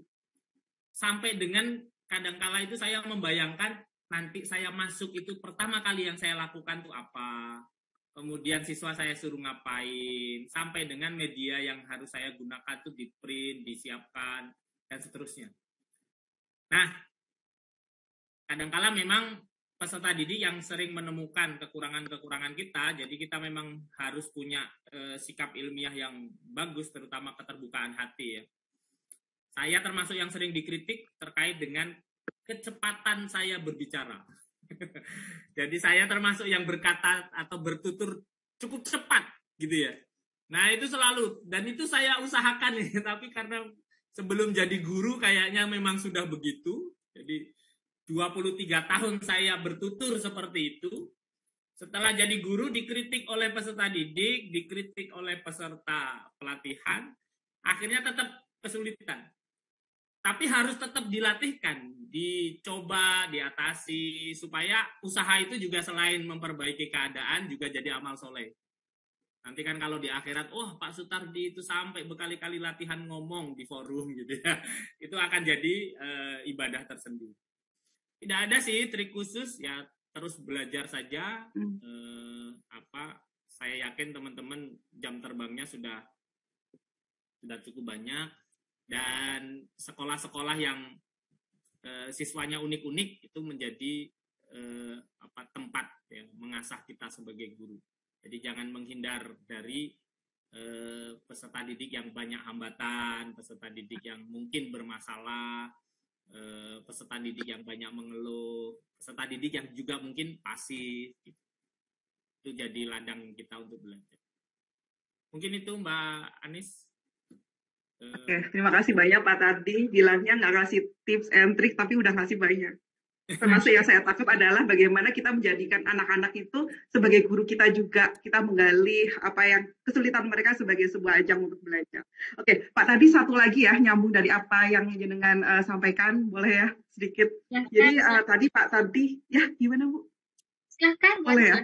Sampai dengan kadangkala itu saya membayangkan nanti saya masuk itu pertama kali yang saya lakukan tuh apa. Kemudian siswa saya suruh ngapain. Sampai dengan media yang harus saya gunakan tuh di print, disiapkan, dan seterusnya. Nah, kadangkala memang peserta didik yang sering menemukan kekurangan-kekurangan kita, jadi kita memang harus punya sikap ilmiah yang bagus, terutama keterbukaan hati ya. Saya termasuk yang sering dikritik terkait dengan kecepatan saya berbicara. Jadi saya termasuk yang berkata atau bertutur cukup cepat gitu ya. Nah itu selalu, dan itu saya usahakan ya, tapi karena sebelum jadi guru kayaknya memang sudah begitu. Jadi 23 tahun saya bertutur seperti itu. Setelah jadi guru dikritik oleh peserta didik, dikritik oleh peserta pelatihan, akhirnya tetap kesulitan. Tapi harus tetap dilatihkan, dicoba, diatasi, supaya usaha itu juga selain memperbaiki keadaan, juga jadi amal soleh. Nanti kan kalau di akhirat, oh Pak Sutardi itu sampai berkali-kali latihan ngomong di forum gitu ya, itu akan jadi ibadah tersendiri. Tidak ada sih trik khusus, ya terus belajar saja. Saya yakin teman-teman jam terbangnya sudah cukup banyak. Dan sekolah-sekolah yang siswanya unik-unik itu menjadi tempat ya, mengasah kita sebagai guru. Jadi jangan menghindar dari peserta didik yang banyak hambatan, peserta didik yang mungkin bermasalah, peserta didik yang banyak mengeluh, peserta didik yang juga mungkin pasif. Gitu. Itu jadi ladang kita untuk belajar. Mungkin itu Mbak Anis. Oke, terima kasih banyak Pak Tardi. Bilangnya nggak kasih tips and trick, tapi udah ngasih banyak. Termasuk yang saya tangkap adalah bagaimana kita menjadikan anak-anak itu sebagai guru kita juga. Kita menggali apa yang kesulitan mereka sebagai sebuah ajang untuk belajar. Oke, Pak Tardi satu lagi ya, nyambung dari apa yang jenengan sampaikan. Boleh ya, sedikit. Ya, Jadi tadi Pak Tardi, ya gimana Bu? Silahkan. Boleh ya?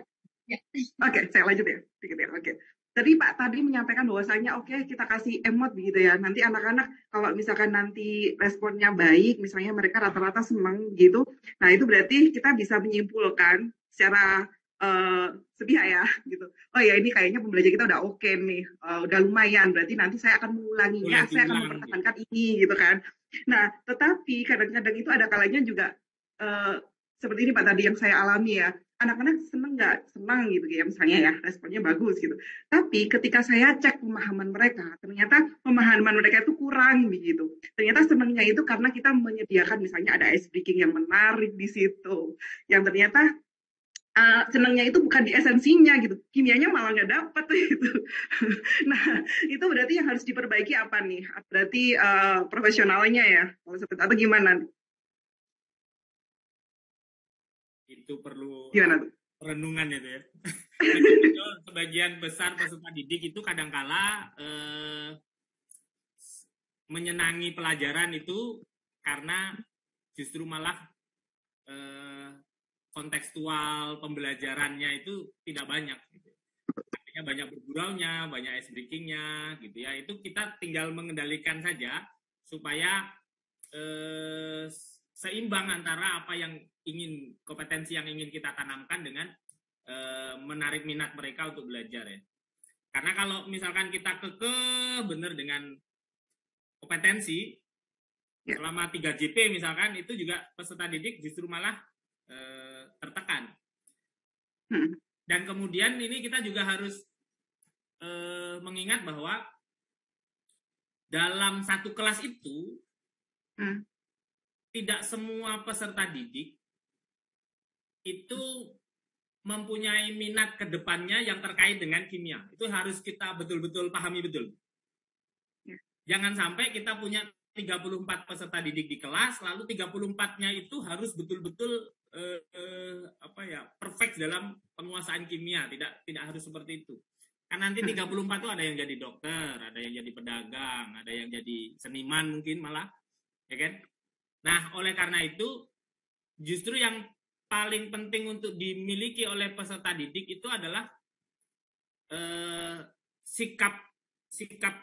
Ya. Oke, saya lanjut ya. Sedikit ya. Oke. Tadi Pak tadi menyampaikan bahwasanya oke, kita kasih emot begitu ya. Nanti anak-anak kalau misalkan nanti responnya baik, misalnya mereka rata-rata senang gitu. Nah, itu berarti kita bisa menyimpulkan secara sepihak ya gitu. Oh ya, ini kayaknya pembelajaran kita udah oke nih. Udah lumayan. Berarti nanti saya akan mengulanginya, saya akan mempertahankan ini gitu kan. Nah, tetapi kadang-kadang itu ada kalanya juga seperti ini Pak tadi yang saya alami ya. Anak-anak senang gitu ya, misalnya ya responnya bagus gitu. Tapi ketika saya cek pemahaman mereka, ternyata pemahaman mereka itu kurang begitu. Ternyata senangnya itu karena kita menyediakan misalnya ada ice breaking yang menarik di situ, yang ternyata senangnya itu bukan di esensinya gitu, kimianya malah nggak dapet gitu. Nah itu berarti yang harus diperbaiki apa nih? Berarti profesionalnya ya, kalau seperti atau gimana? Itu perlu renungan itu ya. Sebagian besar peserta didik itu kadangkala menyenangi pelajaran itu karena justru malah kontekstual pembelajarannya itu tidak banyak. Gitu. Artinya banyak berguraunya, banyak ice breaking-nya, gitu ya. Itu kita tinggal mengendalikan saja supaya seimbang antara apa yang kompetensi yang ingin kita tanamkan dengan menarik minat mereka untuk belajar ya. Karena kalau misalkan kita benar dengan kompetensi selama 3 JP misalkan, itu juga peserta didik justru malah tertekan. Dan kemudian ini kita juga harus mengingat bahwa dalam satu kelas itu tidak semua peserta didik itu mempunyai minat ke depannya yang terkait dengan kimia. Itu harus kita betul-betul pahami betul. Jangan sampai kita punya 34 peserta didik di kelas, lalu 34-nya itu harus betul-betul perfect dalam penguasaan kimia. Tidak harus seperti itu. Kan nanti 34 itu ada yang jadi dokter, ada yang jadi pedagang, ada yang jadi seniman mungkin malah, ya kan? Nah, oleh karena itu, justru yang paling penting untuk dimiliki oleh peserta didik itu adalah sikap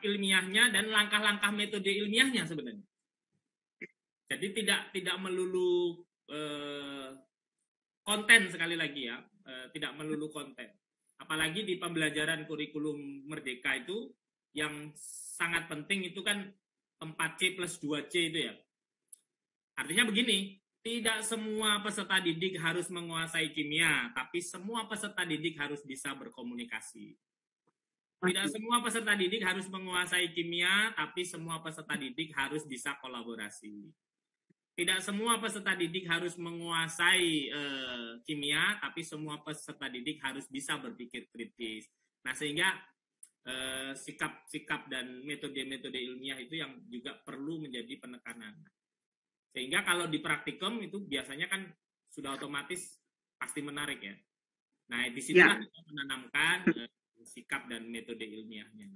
ilmiahnya dan langkah-langkah metode ilmiahnya sebenarnya. Jadi tidak melulu konten, sekali lagi ya, tidak melulu konten. Apalagi di pembelajaran kurikulum Merdeka itu yang sangat penting itu kan 4C plus 2C itu ya. Artinya begini, tidak semua peserta didik harus menguasai kimia, tapi semua peserta didik harus bisa berkomunikasi. Tidak semua peserta didik harus menguasai kimia, tapi semua peserta didik harus bisa kolaborasi. Tidak semua peserta didik harus menguasai kimia, tapi semua peserta didik harus bisa berpikir kritis. Nah, sehingga sikap-sikap dan metode-metode ilmiah itu yang juga perlu menjadi penekanan. Sehingga kalau di praktikum itu biasanya kan sudah otomatis pasti menarik ya. Nah, di situlah kita menanamkan sikap dan metode ilmiahnya.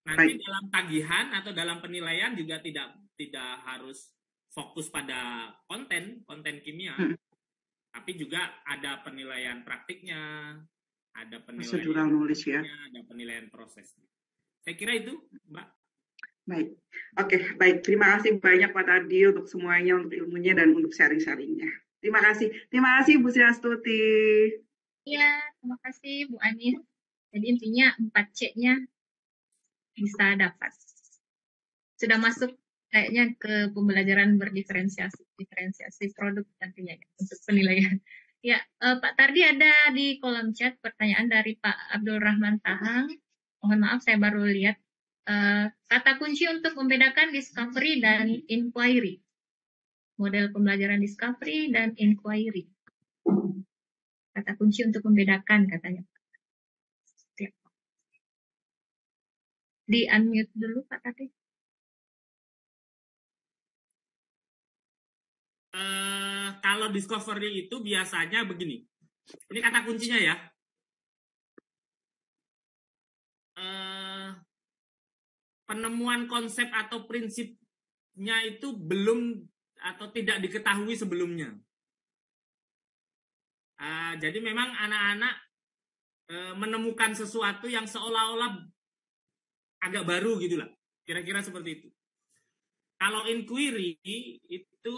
Nanti dalam tagihan atau dalam penilaian juga tidak harus fokus pada konten kimia, tapi juga ada penilaian praktiknya, ada penilaian knowledge ya, ada penilaian proses. Saya kira itu, Mbak. Baik, oke, baik. Terima kasih banyak Pak Tardi untuk semuanya, untuk ilmunya dan untuk sharing-sharingnya. Terima kasih Bu Sri Astuti. Iya, terima kasih Bu Anis. Jadi intinya 4C-nya bisa dapat. Sudah masuk kayaknya ke pembelajaran diferensiasi produk nantinya ya, untuk penilaian. Ya, Pak Tardi, ada di kolom chat pertanyaan dari Pak Abdul Rahman Tahang. Mohon maaf, saya baru lihat. Kata kunci untuk membedakan discovery dan inquiry. Model pembelajaran discovery dan inquiry. Kata kunci untuk membedakan, katanya. Di-unmute dulu, Pak Tardi. Kalau discovery itu biasanya begini. Ini kata kuncinya ya. Penemuan konsep atau prinsipnya itu belum atau tidak diketahui sebelumnya. Jadi memang anak-anak menemukan sesuatu yang seolah-olah agak baru gitulah, kira-kira seperti itu. Kalau inquiry itu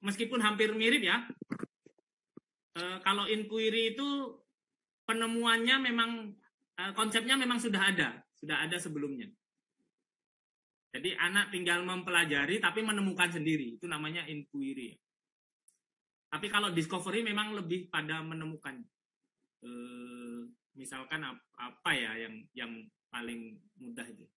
meskipun hampir mirip ya, kalau inquiry itu penemuannya memang konsepnya memang sudah ada sebelumnya. Jadi anak tinggal mempelajari tapi menemukan sendiri, itu namanya inquiry. Tapi kalau discovery memang lebih pada menemukan. Misalkan apa ya yang paling mudah itu,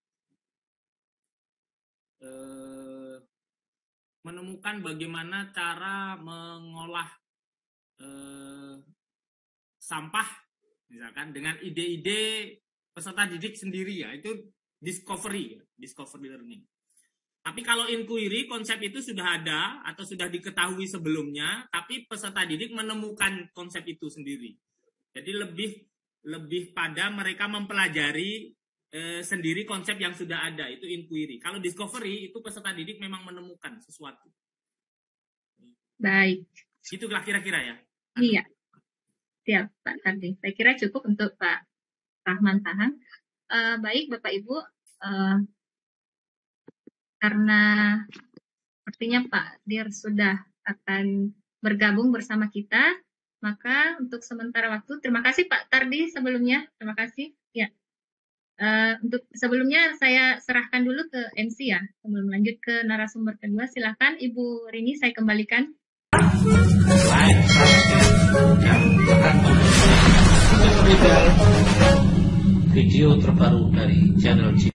menemukan bagaimana cara mengolah sampah, misalkan dengan ide-ide peserta didik sendiri ya, itu discovery learning. Tapi kalau inquiry, konsep itu sudah ada atau sudah diketahui sebelumnya, tapi peserta didik menemukan konsep itu sendiri. Jadi lebih pada mereka mempelajari sendiri konsep yang sudah ada, itu inquiry. Kalau discovery itu peserta didik memang menemukan sesuatu. Baik. Itulah kira-kira ya. Iya. Siap Pak Tardi. Saya kira cukup untuk Pak Rahman Tahang. Baik Bapak Ibu, karena sepertinya Pak Dir sudah akan bergabung bersama kita, maka untuk sementara waktu, terima kasih Pak Tardi sebelumnya, terima kasih. Ya, untuk sebelumnya saya serahkan dulu ke MC ya, sebelum lanjut ke narasumber kedua. Silakan Ibu Rini, saya kembalikan. Video terbaru dari channel C.